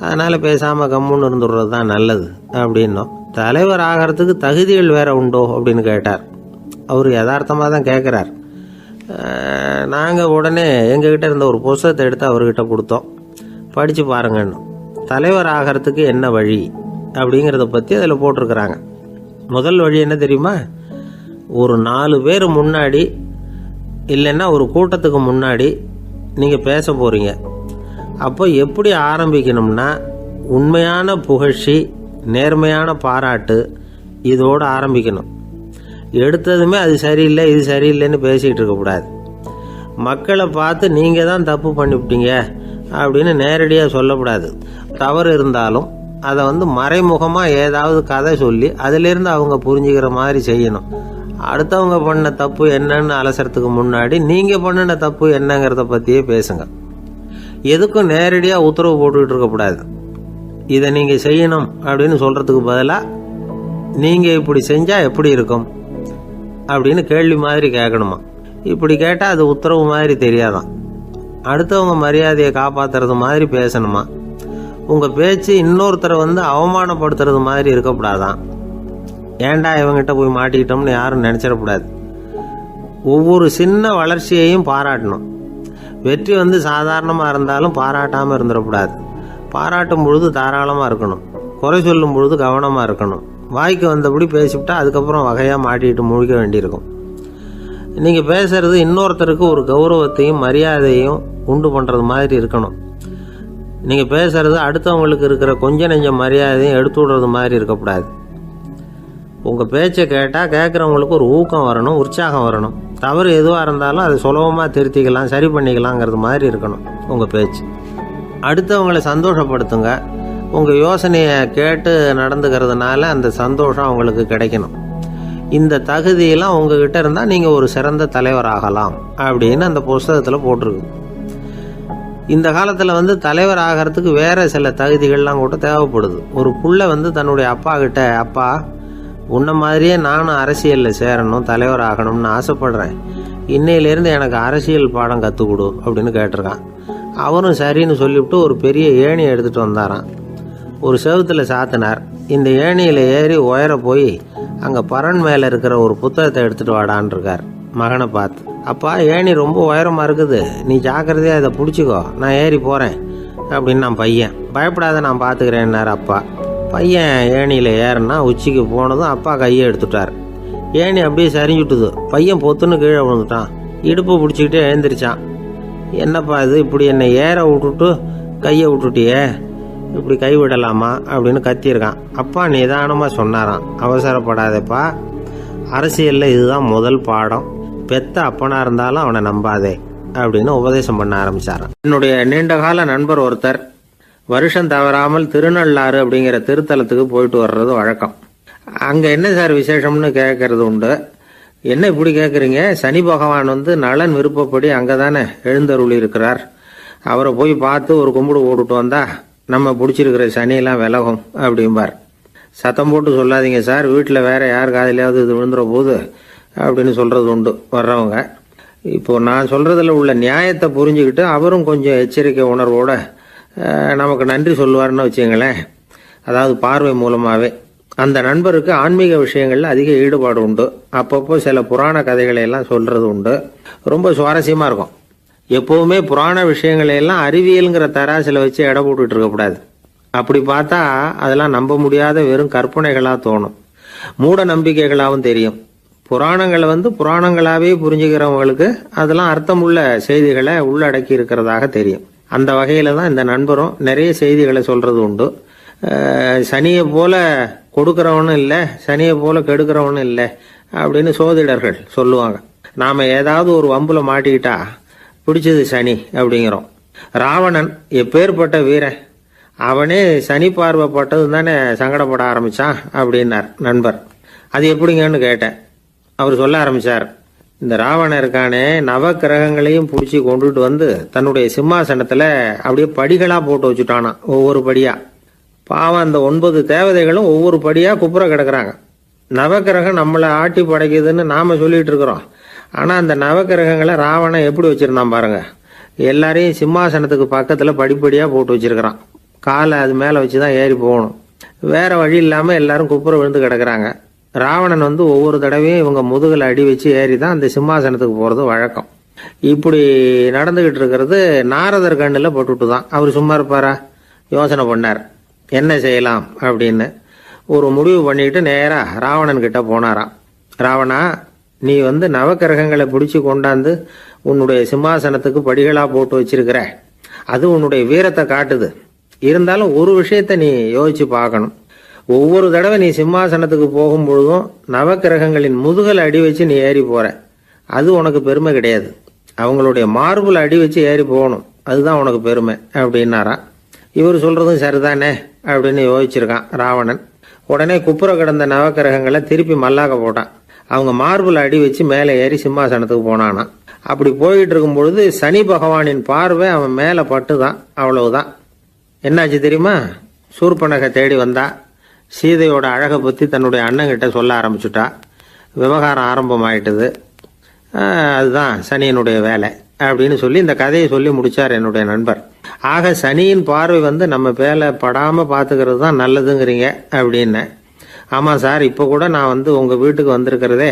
அதனால் பேசாமல் கம்முன்னு இருந்துடுறது தான் நல்லது அப்படின்னோம். தலைவர் ஆகிறதுக்கு தகுதிகள் வேற உண்டோ அப்படின்னு கேட்டார். அவர் யதார்த்தமாக தான் கேட்குறார். நாங்கள் உடனே எங்ககிட்ட இருந்த ஒரு புத்தகத்தை எடுத்து அவர்கிட்ட கொடுத்தோம். படித்து பாருங்கன்னு. தலைவர் ஆகிறதுக்கு என்ன வழி அப்படிங்கிறத பற்றி அதில் போட்டிருக்கிறாங்க. முதல் வழி என்ன தெரியுமா? ஒரு 4 பேர் முன்னாடி இல்லைன்னா ஒரு கூட்டத்துக்கு முன்னாடி நீங்கள் பேச போகிறீங்க. அப்போ எப்படி ஆரம்பிக்கணும்னா, உண்மையான புகழ்ச்சி, நேர்மையான பாராட்டு, இதோடு ஆரம்பிக்கணும். எடுத்ததுமே அது சரியில்லை இது சரியில்லைன்னு பேசிகிட்டு இருக்கக்கூடாது. மக்களை பார்த்து நீங்கள் தான் தப்பு பண்ணிவிட்டீங்க அப்படின்னு நேரடியாக சொல்லக்கூடாது. தவறு இருந்தாலும் அதை மறைமுகமாக ஏதாவது கதை சொல்லி அதிலிருந்து அவங்க புரிஞ்சுக்கிற மாதிரி செய்யணும். அடுத்தவங்க பண்ண தப்பு என்னன்னு அலசறதுக்கு முன்னாடி நீங்கள் பண்ணின தப்பு என்னங்கிறத பற்றியே பேசுங்க. எதுக்கும் நேரடியாக உத்தரவு போட்டுக்கிட்டு இருக்கக்கூடாது. இதை நீங்கள் செய்யணும் அப்படின்னு சொல்கிறதுக்கு பதிலாக நீங்கள் இப்படி செஞ்சால் எப்படி இருக்கும் அப்படின்னு கேள்வி மாதிரி கேட்கணுமா. இப்படி கேட்டால் அது உத்தரவு மாதிரி தெரியாதான். அடுத்தவங்க மரியாதையை காப்பாற்றுறது மாதிரி பேசணுமா. உங்கள் பேச்சு இன்னொருத்தரை அவமானப்படுத்துறது மாதிரி இருக்கக்கூடாதான். ஏண்டா இவங்கிட்ட போய் மாட்டிக்கிட்டோம்னு யாரும் நினச்சிடக்கூடாது. ஒவ்வொரு சின்ன வளர்ச்சியையும் பாராட்டணும். வெற்றி சாதாரணமாக இருந்தாலும் பாராட்டாமல் இருந்துடக்கூடாது. பாராட்டும் பொழுது தாராளமாக இருக்கணும். குறை சொல்லும் பொழுது கவனமாக இருக்கணும். வாய்க்கு வந்தபடி பேசிவிட்டா அதுக்கப்புறம் வகையாக மாட்டிக்கிட்டு முழிக்க வேண்டியிருக்கும். நீங்கள் பேசுறது இன்னொருத்தருக்கு ஒரு கௌரவத்தையும் மரியாதையும் உண்டு பண்ணுறது மாதிரி இருக்கணும். நீங்கள் பேசுறது அடுத்தவங்களுக்கு இருக்கிற கொஞ்ச நெஞ்ச மரியாதையும் எடுத்து விடுறது மாதிரி இருக்கக்கூடாது. உங்கள் பேச்சை கேட்டால் கேட்குறவங்களுக்கு ஒரு ஊக்கம் வரணும், உற்சாகம் வரணும். தவறு எதுவாக இருந்தாலும் அதை சுலபமாக திருத்திக்கலாம், சரி பண்ணிக்கலாங்கிறது மாதிரி இருக்கணும் உங்கள் பேச்சு. அடுத்தவங்களை சந்தோஷப்படுத்துங்க. உங்கள் யோசனையை கேட்டு நடந்துக்கிறதுனால அந்த சந்தோஷம் அவங்களுக்கு கிடைக்கணும். இந்த தகுதியெல்லாம் உங்ககிட்ட இருந்தால் நீங்கள் ஒரு சிறந்த தலைவர் ஆகலாம் அப்படின்னு அந்த புஸ்தகத்தில் போட்டிருக்கு. இந்த காலத்தில் தலைவர் ஆகிறதுக்கு வேறு சில தகுதிகள்லாம் கூட தேவைப்படுது. ஒரு புள்ள தன்னுடைய அப்பா கிட்ட, அப்பா உன்ன மாதிரியே நானும் அரசியலில் சேரணும், தலைவர் ஆகணும்னு ஆசைப்படுறேன், இன்னையிலேருந்து எனக்கு அரசியல் பாடம் கற்றுக் கொடு அப்படின்னு கேட்டிருக்கான். அவரும் சரின்னு சொல்லிவிட்டு ஒரு பெரிய ஏணியை எடுத்துகிட்டு வந்தாரான். ஒரு செவுத்தில் சாத்தினார். இந்த ஏணியில் ஏறி உயர போய் அங்கே பரன் மேலே இருக்கிற ஒரு புத்தகத்தை எடுத்துகிட்டு வாடான் இருக்கார் மகனை பார்த்து. அப்பா ஏணி ரொம்ப உயரமாக இருக்குது, நீ ஜாக்கிரதையாக இதை பிடிச்சிக்கோ, நான் ஏறி போகிறேன் அப்படின்னு நான் பையன். பயப்படாத, நான் பார்த்துக்கிறேன்னார் அப்பா. பையன் ஏணியில் ஏறினா உச்சிக்கு போனதும் அப்பா கையை எடுத்துட்டார். ஏணி அப்படியே சரிஞ்சுட்டுது. பையன் பொத்துன்னு கீழே விழுந்துட்டான். இடுப்பு பிடிச்சிக்கிட்டே எழுந்திரிச்சான். என்னப்பா இது, இப்படி என்னை ஏற விட்டுட்டு கையை விட்டுட்டியே, இப்படி கைவிடலாமா அப்படின்னு கத்தியிருக்கான். அப்பா நிதானமாக சொன்னாராம், அவசரப்படாதேப்பா, அரசியலில் இதுதான் முதல் பாடம், பெத்த அப்பனா இருந்தாலும் அவனை நம்பாதே அப்படின்னு உபதேசம் பண்ண ஆரம்பிச்சாராம். என்னுடைய நீண்டகால நண்பர் ஒருத்தர் வருஷம் தவறாமல் திருநள்ளாறு அப்படிங்கிற திருத்தலத்துக்கு போயிட்டு வர்றது வழக்கம். அங்கே என்ன சார் விசேஷம்னு கேட்கறது உண்டு. என்ன இப்படி கேட்குறீங்க, சனி பகவான் நலன் விருப்பப்படி அங்கே தானே எழுந்தருளி இருக்கிறார், அவரை போய் பார்த்து ஒரு கும்பிடு போட்டுட்டு வந்தா நம்ம பிடிச்சிருக்கிற சனியெல்லாம் விலகும் அப்படிம்பார். சத்தம் போட்டு சொல்லாதீங்க சார், வீட்டில் வேற யார் காதிலையாவது இது விழுந்துற போது அப்படின்னு சொல்கிறது உண்டு வர்றவங்க. இப்போது நான் சொல்கிறதுல உள்ள நியாயத்தை புரிஞ்சுக்கிட்டு அவரும் கொஞ்சம் எச்சரிக்கை உணர்வோடு நமக்கு நன்றி சொல்லுவார்னு வச்சுங்களேன். அதாவது பார்வை மூலமாகவே அந்த நண்பருக்கு ஆன்மீக விஷயங்கள்ல அதிக ஈடுபாடு உண்டு. அப்பப்போ சில புராண கதைகளை எல்லாம் சொல்றது உண்டு. ரொம்ப சுவாரஸ்யமா இருக்கும். எப்பவுமே புராண விஷயங்களை எல்லாம் அறிவியலுங்கிற தராசில வச்சு எடை போட்டுட்டு இருக்கக்கூடாது. அப்படி பார்த்தா அதெல்லாம் நம்ப முடியாத வெறும் கற்பனைகளா தோணும், மூட நம்பிக்கைகளாகவும் தெரியும். புராணங்களை புராணங்களாவே புரிஞ்சுக்கிறவங்களுக்கு அதெல்லாம் அர்த்தமுள்ள செய்திகளை உள்ளடக்கி இருக்கிறதாக தெரியும். அந்த வகையில தான் இந்த நண்பரும் நிறைய செய்திகளை சொல்றது உண்டு. சனியை போல கொடுக்கிறவனும் இல்லை, சனியை போல கெடுக்கிறவனும் இல்லை அப்படின்னு சோதிடர்கள் சொல்லுவாங்க. நாம ஏதாவது ஒரு வம்புல மாட்டிக்கிட்டா பிடிச்சது சனி அப்படிங்கிறோம். ராவணன் எப்பேற்பட்ட வீரன், அவனே சனி பார்வைப்பட்டது தானே சங்கடப்பட ஆரம்பிச்சான் அப்படின்னார் நண்பர். அது எப்படிங்கன்னு கேட்டேன். அவர் சொல்ல ஆரம்பிச்சார், இந்த ராவணன் இருக்கானே நவ கிரகங்களையும் பிடிச்சி கொண்டுட்டு வந்து தன்னுடைய சிம்மாசனத்துல அப்படியே படிகளா போட்டு வச்சுட்டானா, ஒவ்வொரு படியா. பாவம் அந்த 9 தேவதைகளும் ஒவ்வொரு படியா குப்புற கிடக்குறாங்க. நவக்கிரகம் நம்மளை ஆட்டி படைக்குதுன்னு நாம சொல்லிட்டு இருக்கிறோம். ஆனா அந்த நவக்கிரகங்களை ராவணன் எப்படி வச்சிருந்தான் பாருங்க. எல்லாரையும் சிம்மாசனத்துக்கு பக்கத்துல படிப்படியா போட்டு வச்சிருக்கிறான். காலை அது மேல வச்சுதான் ஏறி போகணும். வேற வழி இல்லாம எல்லாரும் குப்புற விழுந்து கிடக்குறாங்க. ராவணன் ஒவ்வொரு தடவையும் இவங்க முதுகுல அடி வச்சு ஏறி தான் அந்த சிம்மாசனத்துக்கு போறது வழக்கம். இப்படி நடந்துகிட்டு இருக்கிறது நாரதர் கண்ணுல பட்டுட்டு தான். அவர் சும்மா இருப்பாரா? யோசனை பண்ணார், என்ன செய்யலாம் அப்படின்னு. ஒரு முடிவு பண்ணிட்டு நேரா ராவணன் கிட்ட போனாராம். ராவணா, நீ நவக்கிரகங்களை பிடிச்சு கொண்டாந்து உன்னுடைய சிம்மாசனத்துக்கு படிகளா போட்டு வச்சிருக்கிற, அது உன்னுடைய வீரத்தை காட்டுது. இருந்தாலும் ஒரு விஷயத்த நீ யோசிச்சு பார்க்கணும். ஒவ்வொரு தடவை நீ சிம்மாசனத்துக்கு போகும் பொழுதும் நவக்கிரகங்களின் முதுகல் அடி வச்சு நீ ஏறி போற, அது உனக்கு பெருமை கிடையாது. அவங்களுடைய மார்புல அடி வச்சு ஏறி போகணும், அதுதான் உனக்கு பெருமை அப்படின்னாரா. இவர் சொல்றதும் சரிதானே அப்படின்னு யோசிச்சிருக்கான் ராவணன். உடனே குப்புற கிடந்த நவக்கிரகங்களை திருப்பி மல்லாக்க போட்டான். அவங்க மார்புல அடி வச்சு மேலே ஏறி சிம்மாசனத்துக்கு போனானா. அப்படி போயிட்டு இருக்கும் பொழுது சனி பகவானின் பார்வை அவன் மேல பட்டுதான். அவ்வளவுதான். என்னாச்சு தெரியுமா? சூர்பனகை தேடி வந்தா. சீதையோட அழகை பத்தி தன்னுடைய அண்ணங்கிட்ட சொல்ல ஆரம்பிச்சுட்டா. விவகாரம் ஆரம்பமாயிட்டது. அதுதான் சனியினுடைய வேலை அப்படின்னு சொல்லி இந்த கதையை சொல்லி முடிச்சார் என்னுடைய நண்பர். ஆக சனியின் பார்வை நம்ம பேல படாம பாத்துக்கிறது தான் நல்லதுங்கிறீங்க அப்படின்னு. ஆமா சார், இப்ப கூட நான் உங்க வீட்டுக்கு வந்திருக்கிறதே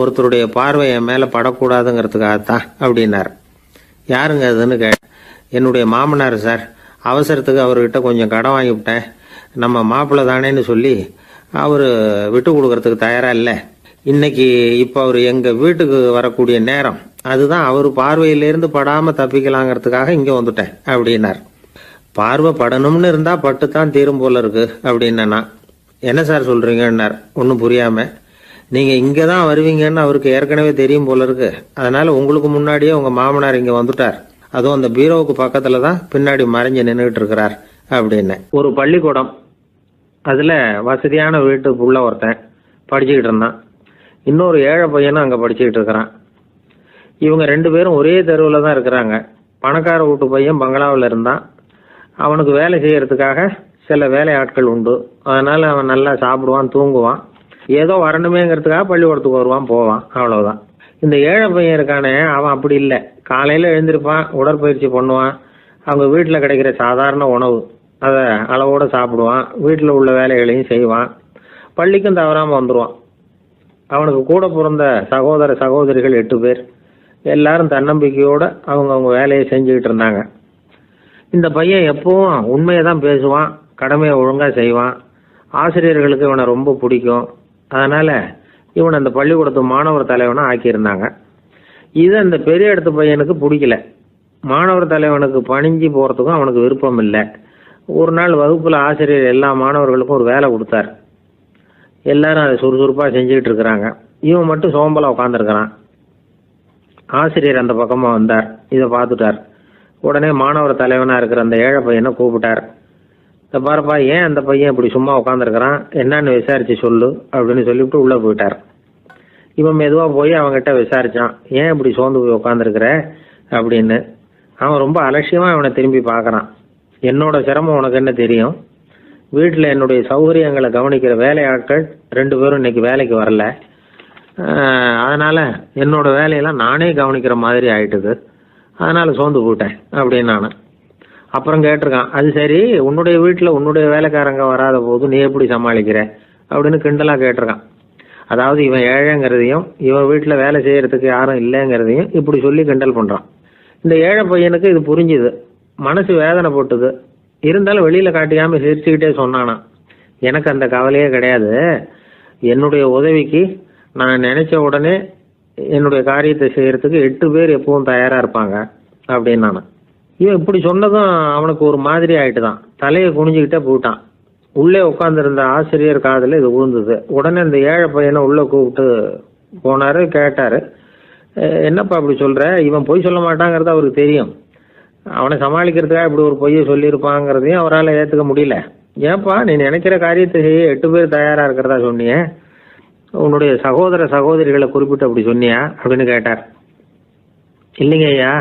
ஒருத்தருடைய பார்வை என் மேல படக்கூடாதுங்கிறதுக்காகத்தான் அப்படின்னார். யாருங்க அதுன்னு என்னுடைய மாமனார் சார். அவசரத்துக்கு அவர்கிட்ட கொஞ்சம் கடன் வாங்கிவிட்டேன். நம்ம மாப்பிள்ளை தானேன்னு சொல்லி அவர் விட்டு கொடுக்கறதுக்கு தயாரா இல்லை. இன்னைக்கு இப்ப அவர் எங்க வீட்டுக்கு வரக்கூடிய நேரம், அதுதான் அவர் பார்வையிலிருந்து படாம தப்பிக்கலாங்கிறதுக்காக இங்க வந்துட்டேன் அப்படின்னார். பார்வை படணும்னு இருந்தா பட்டுத்தான் தீரும் போல இருக்கு அப்படின்னா. என்ன சார் சொல்றீங்கன்னார் ஒன்னும் புரியாம. நீங்க இங்கதான் வருவீங்கன்னு அவருக்கு ஏற்கனவே தெரியும் போல இருக்கு. அதனால உங்களுக்கு முன்னாடியே உங்க மாமனார் இங்க வந்துட்டார். அதுவும் அந்த பீரோவுக்கு பக்கத்துல தான் பின்னாடி மறைஞ்சு நின்றுட்டு இருக்கிறார் அப்படின்னு. ஒரு பள்ளிக்கூடம், அதுல வசதியான வீட்டுக்குள்ள ஒருத்தன் படிச்சுக்கிட்டு இருந்தான். இன்னொரு ஏழை பையனும் அங்க படிச்சுக்கிட்டு இருக்கிறான். இவங்க 2 பேரும் ஒரே தெருவில் தான் இருக்கிறாங்க. பணக்கார வீட்டு பையன் பங்களாவில் இருந்தான். அவனுக்கு வேலை செய்யறதுக்காக சில வேலை ஆட்கள் உண்டு. அதனால அவன் நல்லா சாப்பிடுவான், தூங்குவான். ஏதோ வரணுமேங்கிறதுக்காக பள்ளிக்கூடத்துக்கு வருவான், போவான், அவ்வளவுதான். இந்த ஏழை பையன் இருக்கானே, அவன் அப்படி இல்லை. காலையில எழுந்திருப்பான், உடற்பயிற்சி பண்ணுவான். அவங்க வீட்டில் கிடைக்கிற சாதாரண உணவு அதை அளவோட சாப்பிடுவான். வீட்டில் உள்ள வேலைகளையும் செய்வான். பள்ளிக்கும் தவறாம வந்துடுவான். அவனுக்கு கூட பிறந்த சகோதர சகோதரிகள் 8 பேர். எல்லாரும் தன்னம்பிக்கையோட அவங்க வேலையை செஞ்சுக்கிட்டு இருந்தாங்க. இந்த பையன் எப்பவும் உண்மையை தான் பேசுவான், கடமையை ஒழுங்கா செய்வான். ஆசிரியர்களுக்கு இவனை ரொம்ப பிடிக்கும். அதனால இவன் அந்த பள்ளிக்கூடத்து மாணவர் தலைவனா ஆக்கியிருந்தாங்க. இது அந்த பெரிய இடத்து பையனுக்கு பிடிக்கல. மாணவர் தலைவனுக்கு பணிஞ்சு போறதுக்கும் அவனுக்கு விருப்பம் இல்லை. ஒரு நாள் வகுப்புல ஆசிரியர் எல்லா மாணவர்களுக்கும் ஒரு வேலை கொடுத்தார். எல்லாரும் அதை சுறுசுறுப்பா செஞ்சுக்கிட்டு இருக்கிறாங்க. இவன் மட்டும் சோம்பலா உட்காந்துருக்கிறான். ஆசிரியர் அந்த பக்கமா வந்தார். இதை பார்த்துட்டார். உடனே மாணவர் தலைவனா இருக்கிற அந்த ஏழை பையனை கூப்பிட்டார். இந்த பாருப்பா, ஏன் அந்த பையன் இப்படி சும்மா உட்காந்துருக்கிறான், என்னன்னு விசாரிச்சு சொல்லு அப்படின்னு சொல்லிவிட்டு உள்ள போயிட்டார். இவன் மெதுவா போய் அவன்கிட்ட விசாரிச்சான், ஏன் இப்படி சோர்ந்து போய் உட்காந்துருக்கிற அப்படின்னு. அவன் ரொம்ப அலட்சியமா அவனை திரும்பி பார்க்கறான். என்னோட சிரமம் உனக்கு என்ன தெரியும்? வீட்டில் என்னுடைய சௌகரியங்களை கவனிக்கிற வேலையாட்கள் 2 பேரும் இன்னைக்கு வேலைக்கு வரல. அதனால என்னோட வேலையெல்லாம் நானே கவனிக்கிற மாதிரி ஆயிட்டுது. அதனால சோர்ந்து போயிட்டேன் அப்படின்னு நான். அப்புறம் கேட்டிருக்கான், அது சரி, உன்னுடைய வீட்டில் உன்னுடைய வேலைக்காரங்க வராத போது நீ எப்படி சமாளிக்கிற அப்படின்னு கிண்டலாக கேட்டிருக்கான். அதாவது இவன் ஏழைங்கிறதையும் இவன் வீட்டில் வேலை செய்யறதுக்கு யாரும் இல்லைங்கிறதையும் இப்படி சொல்லி கிண்டல் பண்ணுறான். இந்த ஏழை பையனுக்கு இது புரிஞ்சுது, மனசு வேதனை போட்டுது. இருந்தாலும் வெளியில் காட்டிக்காமல் சிரிச்சுக்கிட்டே சொன்னானா, எனக்கு அந்த கவலையே கிடையாது, என்னுடைய உதவிக்கு நான் நினைச்ச உடனே என்னுடைய காரியத்தை செய்யறதுக்கு 8 பேர் எப்பவும் தயாராக இருப்பாங்க அப்படின்னு நான். இவன் இப்படி சொன்னதும் அவனுக்கு ஒரு மாதிரி ஆயிட்டு தான், தலையை குனிஞ்சுக்கிட்டே போயிட்டான். உள்ளே உட்காந்துருந்த ஆசிரியர் காதில் இது விழுந்தது. உடனே இந்த ஏழை பையனை உள்ளே கூப்பிட்டு போனார், கேட்டார், என்னப்பா இப்படி சொல்கிற? இவன் பொய் சொல்ல மாட்டாங்கிறது அவருக்கு தெரியும், அவனை சமாளிக்கிறதுக்காக இப்படி ஒரு பொய்யை சொல்லியிருப்பாங்கிறதையும் அவரால் ஏற்றுக்க முடியல. ஏன்பா நீ நினைக்கிற காரியத்தை செய்ய 8 பேர் தயாராக இருக்கிறதா சொன்னியே, உன்னுடைய சகோதர சகோதரிகளை குறிப்பிட்டு அப்படி சொன்னியா அப்படின்னு கேட்டார். இல்லைங்க ஐயா,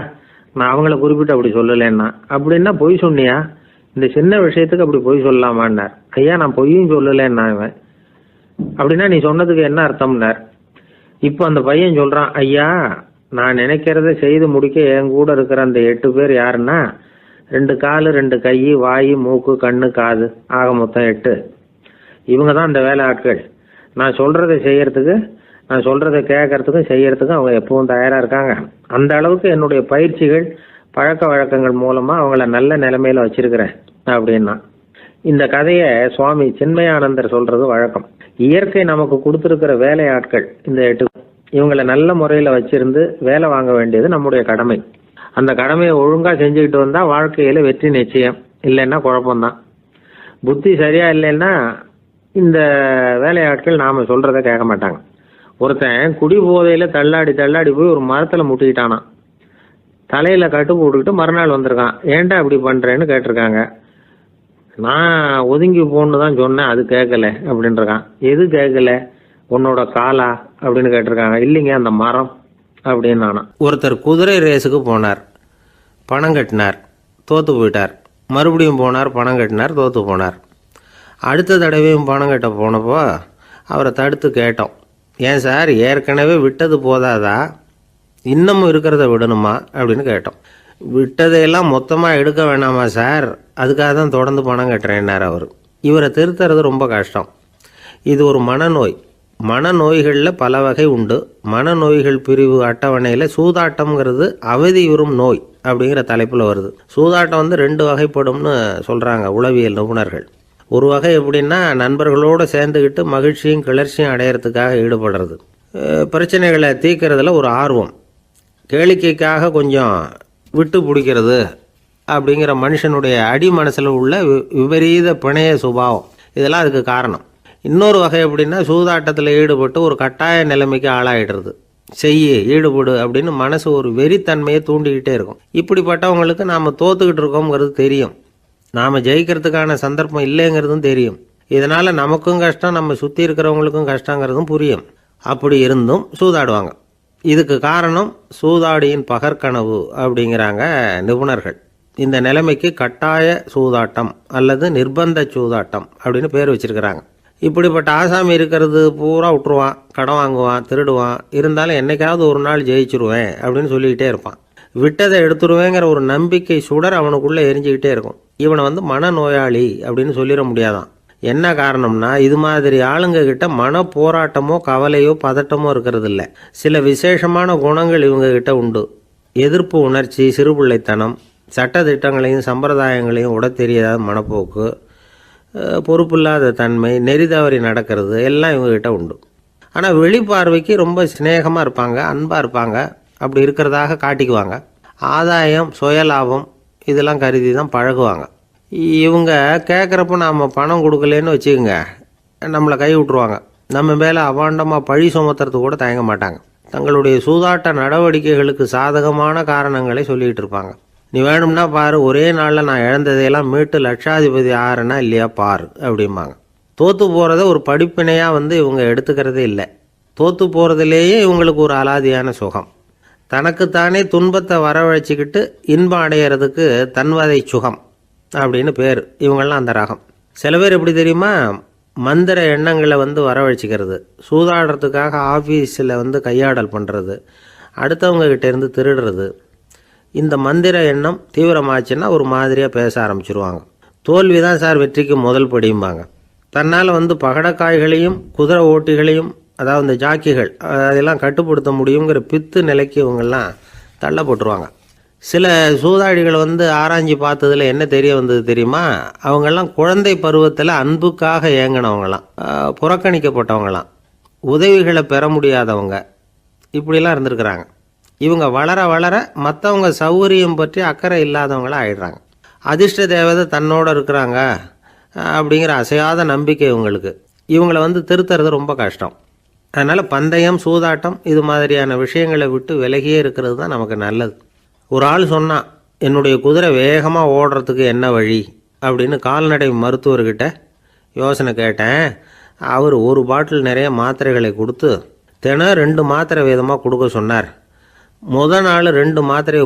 நான் அவங்கள குறிப்பிட்டு அப்படி சொல்லலைன்னா. அப்படின்னா பொய் சொன்னியா? இந்த சின்ன விஷயத்துக்கு அப்படி பொய் சொல்லலாமான்னார். ஐயா நான் பொய்யும் சொல்லலைன்னா. இவன் அப்படின்னா நீ சொன்னதுக்கு என்ன அர்த்தம்னார். இப்போ அந்த பையன் சொல்கிறான், ஐயா நான் நினைக்கிறத செய்து முடிக்க என் கூட இருக்கிற அந்த 8 பேர் யாருன்னா 2 காலு 2 கை வாய் மூக்கு கண்ணு காது ஆக மொத்தம் 8. இவங்க தான் அந்த வேலை ஆட்கள். நான் சொல்கிறத செய்யறதுக்கு, நான் சொல்கிறத கேட்கறதுக்கும் செய்யறதுக்கும் அவங்க எப்பவும் தயாராக இருக்காங்க. அந்த அளவுக்கு என்னுடைய பயிற்சிகள் பழக்க வழக்கங்கள் மூலமாக அவங்கள நல்ல நிலைமையில் வச்சிருக்கிறேன் அப்படின்னா. இந்த கதையை சுவாமி சின்மயானந்தர் சொல்கிறது வழக்கம். இயற்கை நமக்கு கொடுத்துருக்கிற வேலை ஆட்கள் இந்த 8, இவங்களை நல்ல முறையில் வச்சிருந்து வேலை வாங்க வேண்டியது நம்முடைய கடமை. அந்த கடமையை ஒழுங்காக செஞ்சுக்கிட்டு வந்தால் வாழ்க்கையில் வெற்றி நிச்சயம், இல்லைன்னா குழப்பம்தான். புத்தி சரியா இல்லைன்னா இந்த வேலையாட்கள் நாம் சொல்கிறத கேட்க மாட்டாங்க. ஒருத்தன் குடி போதையில் தள்ளாடி தள்ளாடி போய் ஒரு மரத்தில் முட்டிக்கிட்டானா, தலையில் கட்டு போட்டுக்கிட்டு மறுநாள் வந்திருக்கான். ஏன்டா இப்படி பண்ணுறேன்னு கேட்டிருக்காங்க. நான் ஒதுங்கி போன்னு தான் சொன்னேன், அது கேட்கல அப்படின்ட்டுருக்கான். எது கேட்கல? உன்னோட காலா அப்படின்னு கேட்டிருக்காங்க. இல்லைங்க அந்த மரம் அப்படின்னு நானா. ஒருத்தர் குதிரை ரேஸுக்கு போனார், பணம் கட்டினார், தோற்று போயிட்டார். மறுபடியும் போனார், பணம் கட்டினார், தோற்று போனார். அடுத்த தடவையும் பணம் கட்ட போனப்போ அவரை தடுத்து கேட்டோம், ஏன் சார் ஏற்கனவே விட்டது போதாதா, இன்னமும் இருக்கிறத விடணுமா அப்படின்னு கேட்டோம். விட்டதையெல்லாம் மொத்தமாக எடுக்க வேணாமா சார், அதுக்காக தான் தொடர்ந்து பணம் கட்டுறேன்னார் அவர். இவரை திருத்துறது ரொம்ப கஷ்டம். இது ஒரு மனநோய். மனநோய்களில் பல வகை உண்டு. மனநோய்கள் பிரிவு அட்டவணையில் சூதாட்டம்ங்கிறது அவதியுறும் நோய் அப்படிங்கிற தலைப்பில் வருது. சூதாட்டம் 2 வகைப்படும்னு சொல்கிறாங்க உளவியல் நிபுணர்கள். ஒரு வகை எப்படின்னா, நண்பர்களோடு சேர்ந்துக்கிட்டு மகிழ்ச்சியும் கிளர்ச்சியும் அடையிறதுக்காக ஈடுபடுறது, பிரச்சனைகளை தீர்க்கறதுல ஒரு ஆர்வம், கேளிக்கைக்காக கொஞ்சம் விட்டு பிடிக்கிறது அப்படிங்கிற மனுஷனுடைய அடி மனசில் உள்ள விபரீத பிணைய சுபாவம், இதெல்லாம் அதுக்கு காரணம். இன்னொரு வகை எப்படின்னா, சூதாட்டத்தில் ஈடுபட்டு ஒரு கட்டாய நிலைமைக்கு ஆளாயிடுறது, ஈடுபடு அப்படின்னு மனசு ஒரு வெறித்தன்மையை தூண்டிக்கிட்டே இருக்கும். இப்படிப்பட்டவங்களுக்கு நாம் தோத்துக்கிட்டு இருக்கோங்கிறது தெரியும், நாம் ஜெயிக்கிறதுக்கான சந்தர்ப்பம் இல்லைங்கிறதும் தெரியும். இதனால் நமக்கும் கஷ்டம், நம்ம சுற்றி இருக்கிறவங்களுக்கும் கஷ்டங்கிறதும் புரியும். அப்படி இருந்தும் சூதாடுவாங்க. இதுக்கு காரணம் சூதாடியின் பகற்கனவு அப்படிங்கிறாங்க நிபுணர்கள். இந்த நிலைமைக்கு கட்டாய சூதாட்டம் அல்லது நிர்பந்த சூதாட்டம் அப்படின்னு பேர் வச்சிருக்கிறாங்க. இப்படிப்பட்ட ஆசாமி இருக்கிறது பூரா விட்டுருவான், கடன் வாங்குவான், திருடுவான். இருந்தாலும் என்னைக்காவது ஒரு நாள் ஜெயிச்சிருவேன் அப்படின்னு சொல்லிக்கிட்டே இருப்பான். விட்டதை எடுத்துருவேங்கிற ஒரு நம்பிக்கை சுடர் அவனுக்குள்ளே எரிஞ்சிக்கிட்டே இருக்கும். இவனை மனநோயாளி அப்படின்னு சொல்லிட முடியாதான். என்ன காரணம்னா, இது மாதிரி ஆளுங்க கிட்ட மன போராட்டமோ கவலையோ பதட்டமோ இருக்கிறது இல்லை. சில விசேஷமான குணங்கள் இவங்க கிட்ட உண்டு. எதிர்ப்பு உணர்ச்சி, சிறுபிள்ளைத்தனம், சட்ட திட்டங்களையும் சம்பிரதாயங்களையும் உட தெரியாத மனப்போக்கு, பொறுப்பில்லாத தன்மை, நெறி தவறி நடக்கிறது எல்லாம் இவங்ககிட்ட உண்டு. ஆனால் வெளிப்பார்வைக்கு ரொம்ப சிநேகமாக இருப்பாங்க, அன்பாக இருப்பாங்க. அப்படி இருக்கிறதாக காட்டிக்குவாங்க. ஆதாயம், சுயலாபம் இதெல்லாம் கருதி தான் பழகுவாங்க. இவங்க கேட்குறப்ப நாம் பணம் கொடுக்கலன்னு வச்சுக்கோங்க, நம்மளை கை விட்டுருவாங்க. நம்ம மேலே அபாண்டமாக பழி சுமத்துறது கூட தயங்க மாட்டாங்க. தங்களுடைய சூதாட்ட நடவடிக்கைகளுக்கு சாதகமான காரணங்களை சொல்லிகிட்டு இருப்பாங்க. நீ வேணும்னா பாரு, ஒரே நாளில் நான் இழந்ததையெல்லாம் மீட்டு லட்சாதிபதி ஆறேன்னா இல்லையா பாரு அப்படிம்பாங்க. தோற்று போகிறத ஒரு படிப்பினையாக இவங்க எடுத்துக்கிறதே இல்லை. தோற்று போகிறதுலேயே இவங்களுக்கு ஒரு அலாதியான சுகம். தனக்குத்தானே துன்பத்தை வரவழைச்சிக்கிட்டு இன்பம் அடையிறதுக்கு தன்வதை சுகம் அப்படின்னு பேர். இவங்கெல்லாம் அந்த ரகம். சில பேர் எப்படி தெரியுமா, மந்திர எண்ணங்களை வரவழைச்சிக்கிறது, சூதாடுறதுக்காக ஆஃபீஸில் கையாடல் பண்ணுறது, அடுத்தவங்க கிட்டேருந்து திருடுறது. இந்த மந்திர எண்ணம் தீவிரமாச்சுன்னா ஒரு மாதிரியாக பேச ஆரம்பிச்சிருவாங்க. தோல்வி தான் சார் வெற்றிக்கு முதல் படியும்பாங்க. தன்னால் பகடக்காய்களையும் குதிரை ஓட்டிகளையும், அதாவது இந்த ஜாக்கிகள், அதெல்லாம் கட்டுப்படுத்த முடியுங்கிற பித்து நிலைக்கு இவங்கெல்லாம் தள்ளப்பட்டுருவாங்க. சில சூதாடிகள் ஆராய்ச்சி பார்த்ததில் என்ன தெரிய வந்தது தெரியுமா? அவங்கெல்லாம் குழந்தை பருவத்தில் அன்புக்காக ஏங்கினவங்களாம், புறக்கணிக்கப்பட்டவங்களாம், உதவிகளை பெற முடியாதவங்க, இப்படிலாம் இருந்திருக்கிறாங்க. இவங்க வளர வளர மற்றவங்க சௌகரியம் பற்றி அக்கறை இல்லாதவங்களாக ஆயிடுறாங்க. அதிர்ஷ்ட தேவதை தன்னோடு இருக்கிறாங்க அப்படிங்கிற அசையாத நம்பிக்கை இவங்களுக்கு. இவங்களை திருத்துறது ரொம்ப கஷ்டம். அதனால் பந்தயம், சூதாட்டம் இது மாதிரியான விஷயங்களை விட்டு விலகியே இருக்கிறது தான் நமக்கு நல்லது. ஒரு ஆள் சொன்னான், என்னுடைய குதிரை வேகமாக ஓடுறதுக்கு என்ன வழி அப்படின்னு கால்நடை மருத்துவர்கிட்ட யோசனை கேட்டேன். அவர் ஒரு பாட்டில் நிறைய மாத்திரைகளை கொடுத்து தினம் 2 மாத்திரை வீதமாக கொடுக்க சொன்னார். முதல் நாள் 2 மாத்திரையை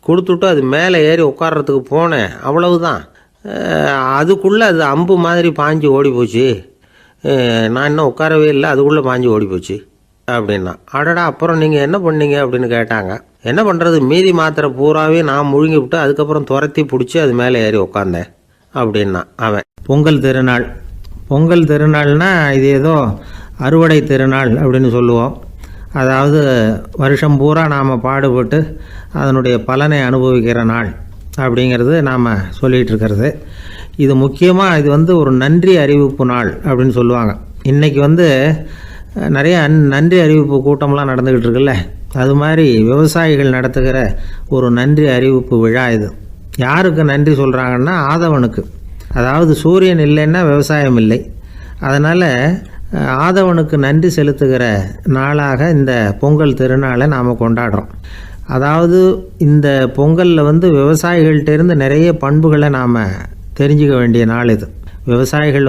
கொடுத்துட்டு அது மேலே ஏறி உட்கார்றதுக்கு போனேன். அவ்வளவுதான். அதுக்குள்ளே அது அம்பு மாதிரி பாஞ்சு ஓடி போச்சு. நான் இன்னும் உட்காரவே இல்லை, அதுக்குள்ளே பாஞ்சு ஓடி போச்சு அப்படின்னா. அடடா, அப்புறம் நீங்கள் என்ன பண்ணீங்க அப்படின்னு கேட்டாங்க. என்ன பண்ணுறது, மீதி மாத்திரை பூராவே நான் முழுங்கி விட்டு அதுக்கப்புறம் துரத்தி பிடிச்சி அது மேலே ஏறி உட்காந்தேன் அப்படின்னா அவன். பொங்கல் திருநாள்னா இது ஏதோ அறுவடை திருநாள் அப்படின்னு சொல்லுவோம். அதாவது வருஷம் பூரா நாம் பாடுபட்டு அதனுடைய பலனை அனுபவிக்கிற நாள் அப்படிங்கிறது நாம் சொல்லிகிட்டு இருக்கிறது. இது முக்கியமாக இது ஒரு நன்றி அறிவிப்பு நாள் அப்படின்னு சொல்லுவாங்க. இன்றைக்கி நிறைய நன்றி அறிவிப்பு கூட்டம்லாம் நடந்துக்கிட்டு இருக்குல்ல, அது மாதிரி விவசாயிகள் நடத்துகிற ஒரு நன்றி அறிவிப்பு விழா இது. யாருக்கு நன்றி சொல்கிறாங்கன்னா ஆதவனுக்கு. அதாவது சூரியன் இல்லைன்னா விவசாயம் இல்லை. அதனால் ஆதவனுக்கு நன்றி செலுத்துகிற நாளாக இந்த பொங்கல் திருநாளை நாம் கொண்டாடுறோம். அதாவது இந்த பொங்கலில் விவசாயிகள்கிட்டேருந்து நிறைய பண்புகளை நாம் தெரிஞ்சுக்க வேண்டிய நாள் இது. விவசாயிகள்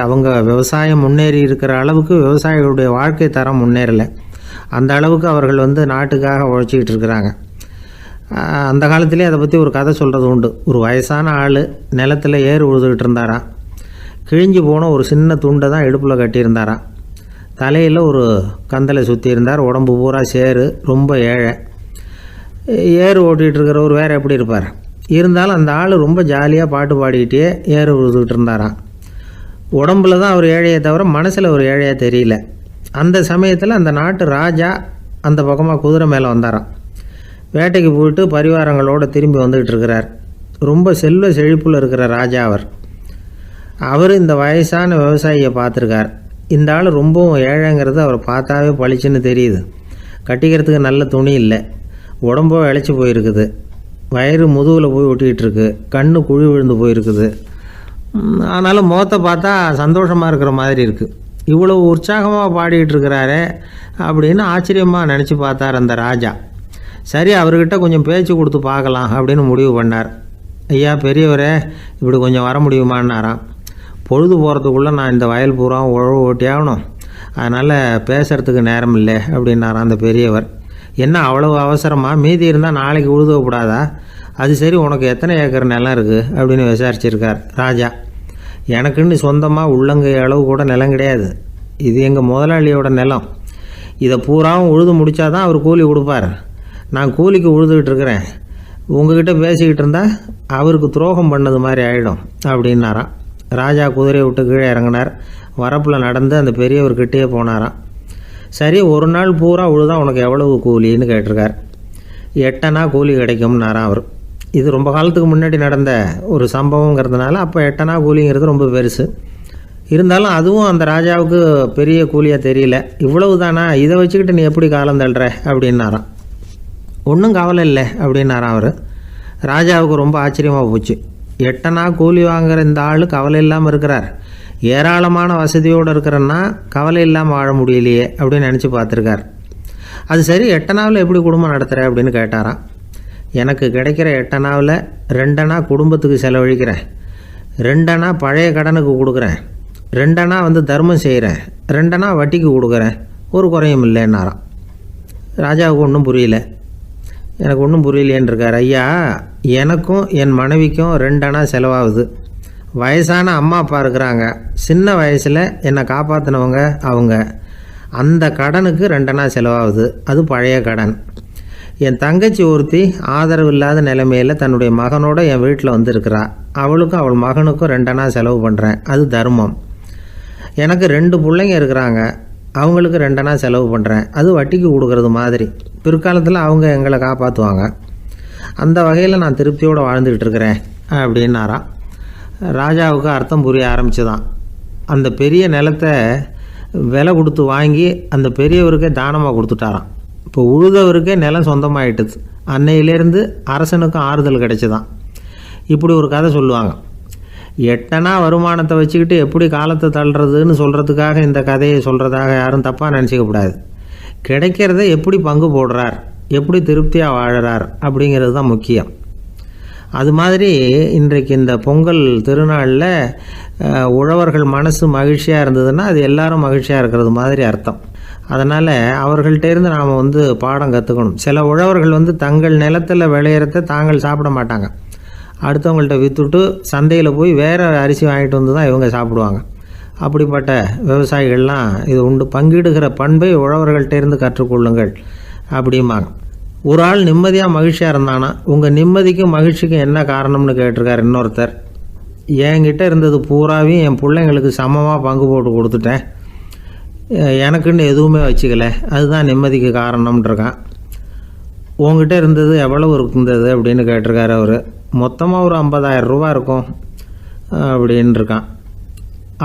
அவங்க விவசாயம் முன்னேறி இருக்கிற அளவுக்கு விவசாயிகளுடைய வாழ்க்கை தரம் முன்னேறலை. அந்த அளவுக்கு அவர்கள் நாட்டுக்காக உழைச்சிக்கிட்டு இருக்கிறாங்க. அந்த காலத்திலே அதை பற்றி ஒரு கதை சொல்கிறது உண்டு. ஒரு வயசான ஆள் நிலத்தில் ஏறு உழுதுகிட்டு இருந்தாராம். கிழிஞ்சு போன ஒரு சின்ன துண்டை தான் இடுப்பில் கட்டியிருந்தாராம். தலையில் ஒரு கந்தலை சுற்றி இருந்தார். உடம்பு பூரா சேரு, ரொம்ப ஏழை. ஏறு ஓட்டிகிட்டு இருக்கிறவர் வேறு எப்படி இருப்பார்? இருந்தாலும் அந்த ஆள் ரொம்ப ஜாலியாக பாட்டு பாடிக்கிட்டே ஏறு உழுதுகிட்டு இருந்தாராம். உடம்புல தான் அவர் ஏழையை தவிர மனசில் ஒரு ஏழையாக தெரியல. அந்த சமயத்தில் அந்த நாட்டு ராஜா அந்த பக்கமாக குதிரை மேலே வந்தாராம். வேட்டைக்கு போயிட்டு பரிவாரங்களோடு திரும்பி வந்துக்கிட்டு இருக்கிறார். ரொம்ப செல்வ செழிப்பில் இருக்கிற ராஜா அவர் இந்த வயசான விவசாயியை பார்த்துருக்கார். இந்த ஆள் ரொம்பவும் ஏழைங்கிறது அவர் பார்த்தாவே பளிச்சுன்னு தெரியுது. கட்டிக்கிறதுக்கு நல்ல துணி இல்லை, உடம்போ இழைச்சி போயிருக்குது, வயிறு முதுகில் போய் ஒட்டிக்கிட்டு இருக்கு, கண்ணு குழி விழுந்து போயிருக்குது. ஆனாலும் முகத்தை பார்த்தா சந்தோஷமாக இருக்கிற மாதிரி இருக்குது. இவ்வளோ உற்சாகமாக பாடிக்கிட்டு இருக்கிறாரே அப்படின்னு ஆச்சரியமாக நினச்சி பார்த்தார் அந்த ராஜா. சரி, அவர்கிட்ட கொஞ்சம் பேச்சு கொடுத்து பார்க்கலாம் அப்படின்னு முடிவு பண்ணார். ஐயா பெரியவரே, இப்படி கொஞ்சம் வர முடியுமான்னாராம். பொழுது போகிறதுக்குள்ளே நான் இந்த வயல் பூரா உழவு ஓட்டி ஆகணும், அதனால் பேசுகிறதுக்கு நேரம் இல்லை அப்படின்னாராம் அந்த பெரியவர். என்ன அவ்வளவு அவசரமாக? மீதி இருந்தால் நாளைக்கு உழுதக்கூடாதா? அது சரி, உனக்கு எத்தனை ஏக்கர் நிலம் இருக்குது அப்படின்னு விசாரிச்சிருக்கார் ராஜா. எனக்குன்னு சொந்தமாக உள்ளங்கை அளவு கூட நிலம் கிடையாது. இது எங்கள் முதலாளியோட நிலம். இதை பூராவும் உழுது முடித்தா தான் அவர் கூலி கொடுப்பார். நான் கூலிக்கு உழுதுகிட்டு இருக்கிறேன். உங்ககிட்ட பேசிக்கிட்டு இருந்தால் அவருக்கு துரோகம் பண்ணது மாதிரி ஆகிடும் அப்படின்னாராம். ராஜா குதிரையை விட்டு கீழே இறங்கினார். வரப்பில் நடந்து அந்த பெரியவர்கிட்டே போனாராம். சரி, ஒரு நாள் பூரா உழுதா உனக்கு எவ்வளவு கூலின்னு கேட்டிருக்கார். 8 அணா கூலி கிடைக்கும்னாராம் அவர். இது ரொம்ப காலத்துக்கு முன்னாடி நடந்த ஒரு சம்பவங்கிறதுனால அப்போ 8 அணா கூலிங்கிறது ரொம்ப பெருசு. இருந்தாலும் அதுவும் அந்த ராஜாவுக்கு பெரிய கூலியாக தெரியல. இவ்வளவு தானா, இதை வச்சுக்கிட்டு நீ எப்படி காலம் தள்ளுற அப்படின்னாராம். ஒன்றும் கவலை இல்லை அப்படின்னாராம் அவர். ராஜாவுக்கு ரொம்ப ஆச்சரியமாக போச்சு. 8 அணா கூலி வாங்குகிற இந்த ஆள் கவலை இல்லாமல் இருக்கிறார், ஏராளமான வசதியோடு இருக்கிறன்னா கவலை இல்லாமல் வாழ முடியலையே அப்படின்னு நினச்சி பார்த்துருக்கார். அது சரி, 8 அணாவில் எப்படி குடும்பம் நடத்துகிற அப்படின்னு கேட்டாராம். எனக்கு கிடைக்கிற 8 அணாவில் 2 அணா குடும்பத்துக்கு செலவழிக்கிறேன், 2 அணா பழைய கடனுக்கு கொடுக்குறேன், 2 அணா தர்மம் செய்கிறேன், 2 அணா வட்டிக்கு கொடுக்குறேன், ஒரு குறையும் இல்லைன்னாராம். ராஜாவுக்கு ஒன்றும் புரியல. எனக்கு ஒன்றும் புரியலேன்னு இருக்கார். ஐயா, எனக்கும் என் மனைவிக்கும் 2 அணா செலவாகுது. வயசான அம்மா அப்பா இருக்கிறாங்க, சின்ன வயசில் என்னை காப்பாற்றினவங்க அவங்க. அந்த கடனுக்கு 2 அணா செலவாகுது, அது பழைய கடன். என் தங்கச்சி ஒருத்தி ஆதரவு இல்லாத நிலைமையில் தன்னுடைய மகனோட என் வீட்டில் வந்துருக்கிறா. அவளுக்கும் அவள் மகனுக்கும் 2 அணா செலவு பண்ணுறேன், அது தர்மம். எனக்கு 2 பிள்ளைங்க இருக்கிறாங்க, அவங்களுக்கு 2 அணா செலவு பண்ணுறேன், அது வட்டிக்கு கொடுக்கறது மாதிரி. பிற்காலத்தில் அவங்க எங்களை காப்பாற்றுவாங்க. அந்த வகையில் நான் திருப்தியோடு வாழ்ந்துக்கிட்டு இருக்கிறேன் அப்படின்னாராம். ராஜாவுக்கு அர்த்தம் புரிய ஆரம்பிச்சுதான். அந்த பெரிய நிலத்தை விலை கொடுத்து வாங்கி அந்த பெரியவருக்கே தானமாக கொடுத்துட்டாராம். இப்போ உழுதவருக்கே நிலம் சொந்தமாயிட்டுது. அன்னையிலேருந்து அரசனுக்கும் ஆறுதல் கிடைச்சிதான். இப்படி ஒரு கதை சொல்லுவாங்க. 8 அணா வருமானத்தை வச்சுக்கிட்டு எப்படி காலத்தை தள்ளுறதுன்னு சொல்கிறதுக்காக இந்த கதையை சொல்கிறதாக யாரும் தப்பாக நினச்சிக்கக்கூடாது. கிடைக்கிறத எப்படி பங்கு போடுறார், எப்படி திருப்தியாக வாழறார் அப்படிங்கிறது தான் முக்கியம். அது மாதிரி இன்றைக்கு இந்த பொங்கல் திருநாளில் உழவர்கள் மனசு மகிழ்ச்சியாக இருந்ததுன்னா அது எல்லாரும் மகிழ்ச்சியாக இருக்கிறது மாதிரி அர்த்தம். அதனால் அவர்கள்ட்டேருந்து நாம் பாடம் கற்றுக்கணும். சில உழவர்கள் தங்கள் நிலத்தில் விளையிறத தாங்கள் சாப்பிட மாட்டாங்க. அடுத்தவங்கள்ட்ட விற்றுட்டு சந்தையில் போய் வேறு அரிசி வாங்கிட்டு வந்து தான் இவங்க சாப்பிடுவாங்க. அப்படிப்பட்ட விவசாயிகள்லாம் இது உண்டு. பங்கிடுகிற பண்பை உழவர்கள்ட்டேருந்து கற்றுக்கொள்ளுங்கள் அப்படிம்பாங்க. ஒரு ஆள் நிம்மதியாக மகிழ்ச்சியாக இருந்தானா, உங்கள் நிம்மதிக்கும் மகிழ்ச்சிக்கும் என்ன காரணம்னு கேட்டிருக்கார் இன்னொருத்தர். என்கிட்ட இருந்தது பூராவையும் என் பிள்ளைங்களுக்கு சமமாக பங்கு போட்டு கொடுத்துட்டேன், எனக்குன்னு எதுவுமே வச்சுக்கல, அதுதான் நிம்மதிக்கு காரணம்ன்றிருக்கான். உங்ககிட்ட இருந்தது எவ்வளவு இருந்தது அப்படின்னு கேட்டிருக்காரு அவர். மொத்தமாக ஒரு 50,000 ரூபா இருக்கும் அப்படின்னு இருக்கான்.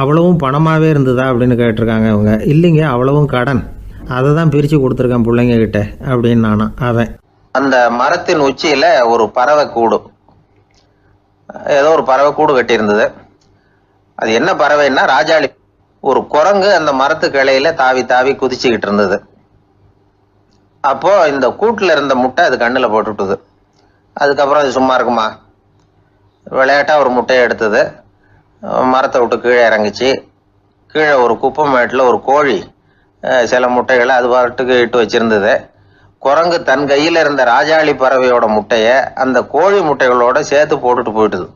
அவ்வளவும் பணமாகவே இருந்ததா அப்படின்னு கேட்டிருக்காங்க இவங்க. இல்லைங்க, அவ்வளவும் கடன், அதை தான் பிரித்து கொடுத்துருக்கேன் பிள்ளைங்க கிட்ட அப்படின்னு நானும். அவன் அந்த மரத்தின் உச்சியில் ஒரு பறவை கூடு, ஏதோ ஒரு பறவை கூடு கட்டியிருந்தது. அது என்ன பறவைன்னா ராஜாளி. ஒரு குரங்கு அந்த மரத்து கிளையில தாவி தாவி குதிச்சுக்கிட்டு இருந்தது. அப்போ இந்த கூட்டில் இருந்த முட்டை அது கண்ணில் போட்டுவிட்டுது. அதுக்கப்புறம் அது சும்மா இருக்குமா, விளையாட்டாக ஒரு முட்டையை எடுத்தது, மரத்தை விட்டு கீழே இறங்குச்சு. கீழே ஒரு குப்பை மேட்டில் ஒரு கோழி சில முட்டைகளை அது பாட்டுக்கு இட்டு வச்சிருந்தது. குரங்கு தன் கையில் இருந்த ராஜாளி பறவையோட முட்டையை அந்த கோழி முட்டைகளோட சேர்த்து போட்டுட்டு போயிட்டுது.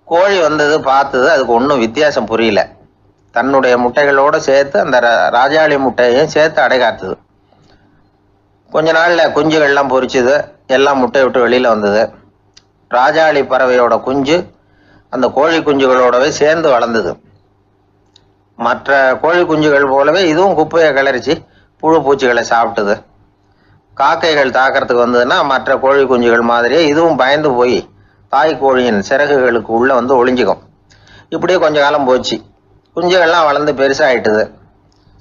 கோழி வந்தது, பார்த்தது, அதுக்கு ஒன்றும் வித்தியாசம் புரியல. தன்னுடைய முட்டைகளோட சேர்த்து அந்த ராஜாளி முட்டையையும் சேர்த்து அடைகாத்துது. கொஞ்ச நாள்ல குஞ்சுகள்லாம் பொரிச்சுது, எல்லாம் முட்டையை விட்டு வெளியில வந்தது. ராஜாளி பறவையோட குஞ்சு அந்த கோழி குஞ்சுகளோடவே சேர்ந்து வளர்ந்தது. மற்ற கோழி குஞ்சுகள் போலவே இதுவும் குப்பையை கிளறிச்சு புழு பூச்சிகளை சாப்பிட்டுது. காக்கைகள் தாக்கிறதுக்கு வந்ததுன்னா மற்ற கோழி குஞ்சுகள் மாதிரியே இதுவும் பயந்து போய் தாய் கோழியின் சிறகுகளுக்கு உள்ள ஒளிஞ்சுக்கும். இப்படியே கொஞ்ச காலம் போச்சு. குஞ்சுகள்லாம் வளர்ந்து பெருசாயிட்டுது.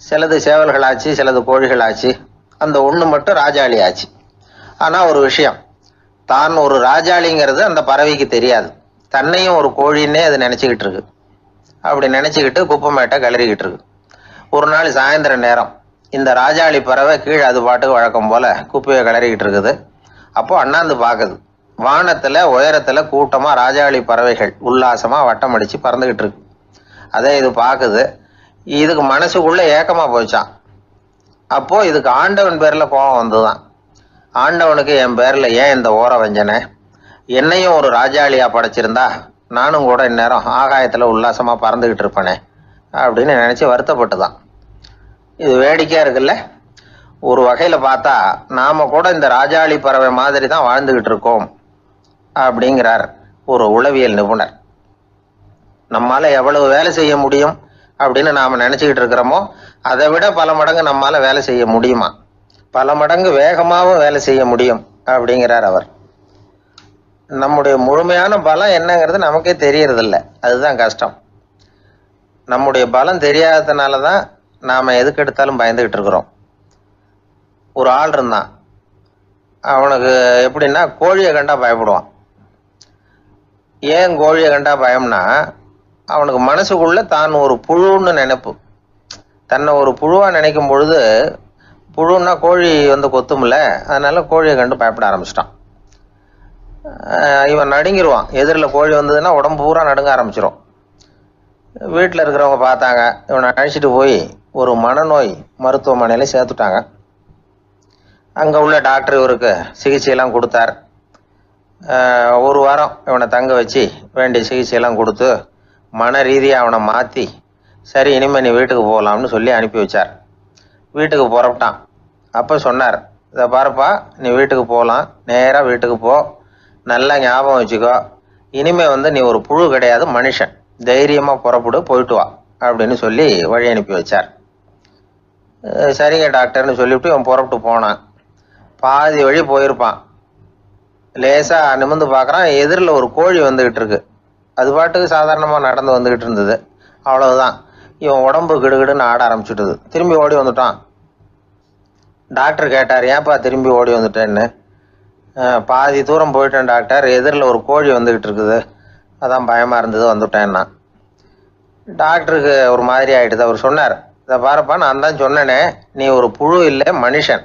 சிலது சேவல்களாச்சு, சிலது கோழிகளாச்சு. அந்த ஒன்று மட்டும் ராஜாளி ஆச்சு. ஆனால் ஒரு விஷயம், தான் ஒரு ராஜாளிங்கிறது அந்த பறவைக்கு தெரியாது. தன்னையும் ஒரு கோழின்னே அது நினச்சிக்கிட்டு இருக்கு. அப்படி நினச்சிக்கிட்டு குப்பை மேட்டை கிளறிக்கிட்டு இருக்கு. ஒரு நாள் சாயந்தர நேரம் இந்த ராஜாளி பறவை கீழே அது பாட்டுக்கு வழக்கம் போல குப்பையை கிளறிக்கிட்டு இருக்குது. அப்போ அண்ணாந்து பார்க்குது. வானத்தில் உயரத்தில் கூட்டமாக ராஜாளி பறவைகள் உல்லாசமாக வட்டம் அடித்து பறந்துக்கிட்டு இருக்கு. அதே இது பார்க்குது. இதுக்கு மனசுக்குள்ளே ஏக்கமாக போச்சான். அப்போது இதுக்கு ஆண்டவன் பேரில் கோபம் வந்துதான். ஆண்டவனுக்கு என் பேரில் ஏன் இந்த ஓர வஞ்சனை, என்னையும் ஒரு ராஜாளியாக படைச்சிருந்தா நானும் கூட இந்நேரம் ஆகாயத்தில் உல்லாசமாக பறந்துக்கிட்டு இருப்பேனே அப்படின்னு நினச்சி வருத்தப்பட்டுதான். இது வேடிக்கையாக இருக்குல்ல. ஒரு வகையில் பார்த்தா நாம் கூட இந்த ராஜாளி பறவை மாதிரி தான் வாழ்ந்துக்கிட்டு இருக்கோம் அப்படிங்கிறார் ஒரு உளவியல் நிபுணர். நம்மால் எவ்வளவு வேலை செய்ய முடியும் அப்படின்னு நாம் நினச்சிக்கிட்டு இருக்கிறோமோ அதை விட பல மடங்கு நம்மால் வேலை செய்ய முடியுமா, பல மடங்கு வேகமாகவும் வேலை செய்ய முடியும் அப்படிங்கிறார் அவர். நம்முடைய முழுமையான பலம் என்னங்கிறது நமக்கே தெரியறதில்ல, அதுதான் கஷ்டம். நம்முடைய பலம் தெரியாததுனால தான் நாம் எதுக்கு எடுத்தாலும் பயந்துக்கிட்டு இருக்கிறோம். ஒரு ஆள் இருந்தான், அவனுக்கு எப்படின்னா கோழியை கண்டா பயப்படுவான். ஏன் கோழியை கண்டா பயம்னா, அவனுக்கு மனசுக்குள்ள தான் ஒரு புழுன்னு நினைப்பு. தன்னை ஒரு புழுவா நினைக்கும் பொழுது, புழுன்னா கோழி கொத்தும்ல, அதனால கோழியை கண்டு பயப்பட ஆரம்பிச்சிட்டான். இவன் நடுங்கிடுவான். எதிரில் கோழி வந்ததுன்னா உடம்பு பூரா நடுங்க ஆரம்பிச்சிடும். வீட்டில் இருக்கிறவங்க பார்த்தாங்க. இவனை அழைச்சிட்டு போய் ஒரு மனநோய் மருத்துவமனையில் சேர்த்துட்டாங்க. அங்கே உள்ள டாக்டர் இவருக்கு சிகிச்சையெல்லாம் கொடுத்தார். ஒரு வாரம் இவனை தங்க வச்சு வேண்டிய சிகிச்சையெல்லாம் கொடுத்து மன ரீதியாக அவனை மாற்றி, சரி இனிமேல் நீ வீட்டுக்கு போகலாம்னு சொல்லி அனுப்பி வச்சார். வீட்டுக்கு புறப்பட்டான். அப்போ சொன்னார், இதை பாருப்பா, நீ வீட்டுக்கு போகலாம், நேராக வீட்டுக்கு போ, நல்லா ஞாபகம் வச்சுக்கோ, இனிமே நீ ஒரு புழு கிடையாது, மனுஷன், தைரியமாக புறப்படு, போயிட்டு வா அப்படின்னு சொல்லி வழி அனுப்பி வச்சார். சரிங்க டாக்டர்னு சொல்லிவிட்டு இவன் புறப்பட்டு போனான். பாதி வழி போயிருப்பான். லேசாக நிமிர்ந்து பார்க்குறான், எதிரில் ஒரு கோழி வந்துக்கிட்டு இருக்கு. அது பாட்டுக்கு சாதாரணமாக நடந்து வந்துக்கிட்டு இருந்தது. அவ்வளவுதான், இவன் உடம்பு கிடுகிடுன்னு ஆட ஆரம்பிச்சுட்டுது. திரும்பி ஓடி வந்துட்டான். டாக்டர் கேட்டார், ஏன்ப்பா திரும்பி ஓடி வந்துட்டேன்னு. பாதி தூரம் போயிட்டேன் டாக்டர், எதிரில் ஒரு கோழி வந்துக்கிட்டு இருக்குது, அதான் பயமாக இருந்தது, வந்துட்டேன்னா. டாக்டருக்கு ஒரு மாதிரி ஆகிடுது. அவர் சொன்னார், இதை பாருப்பா, நான் தான் சொன்னேனே, நீ ஒரு புழு இல்லை, மனுஷன்,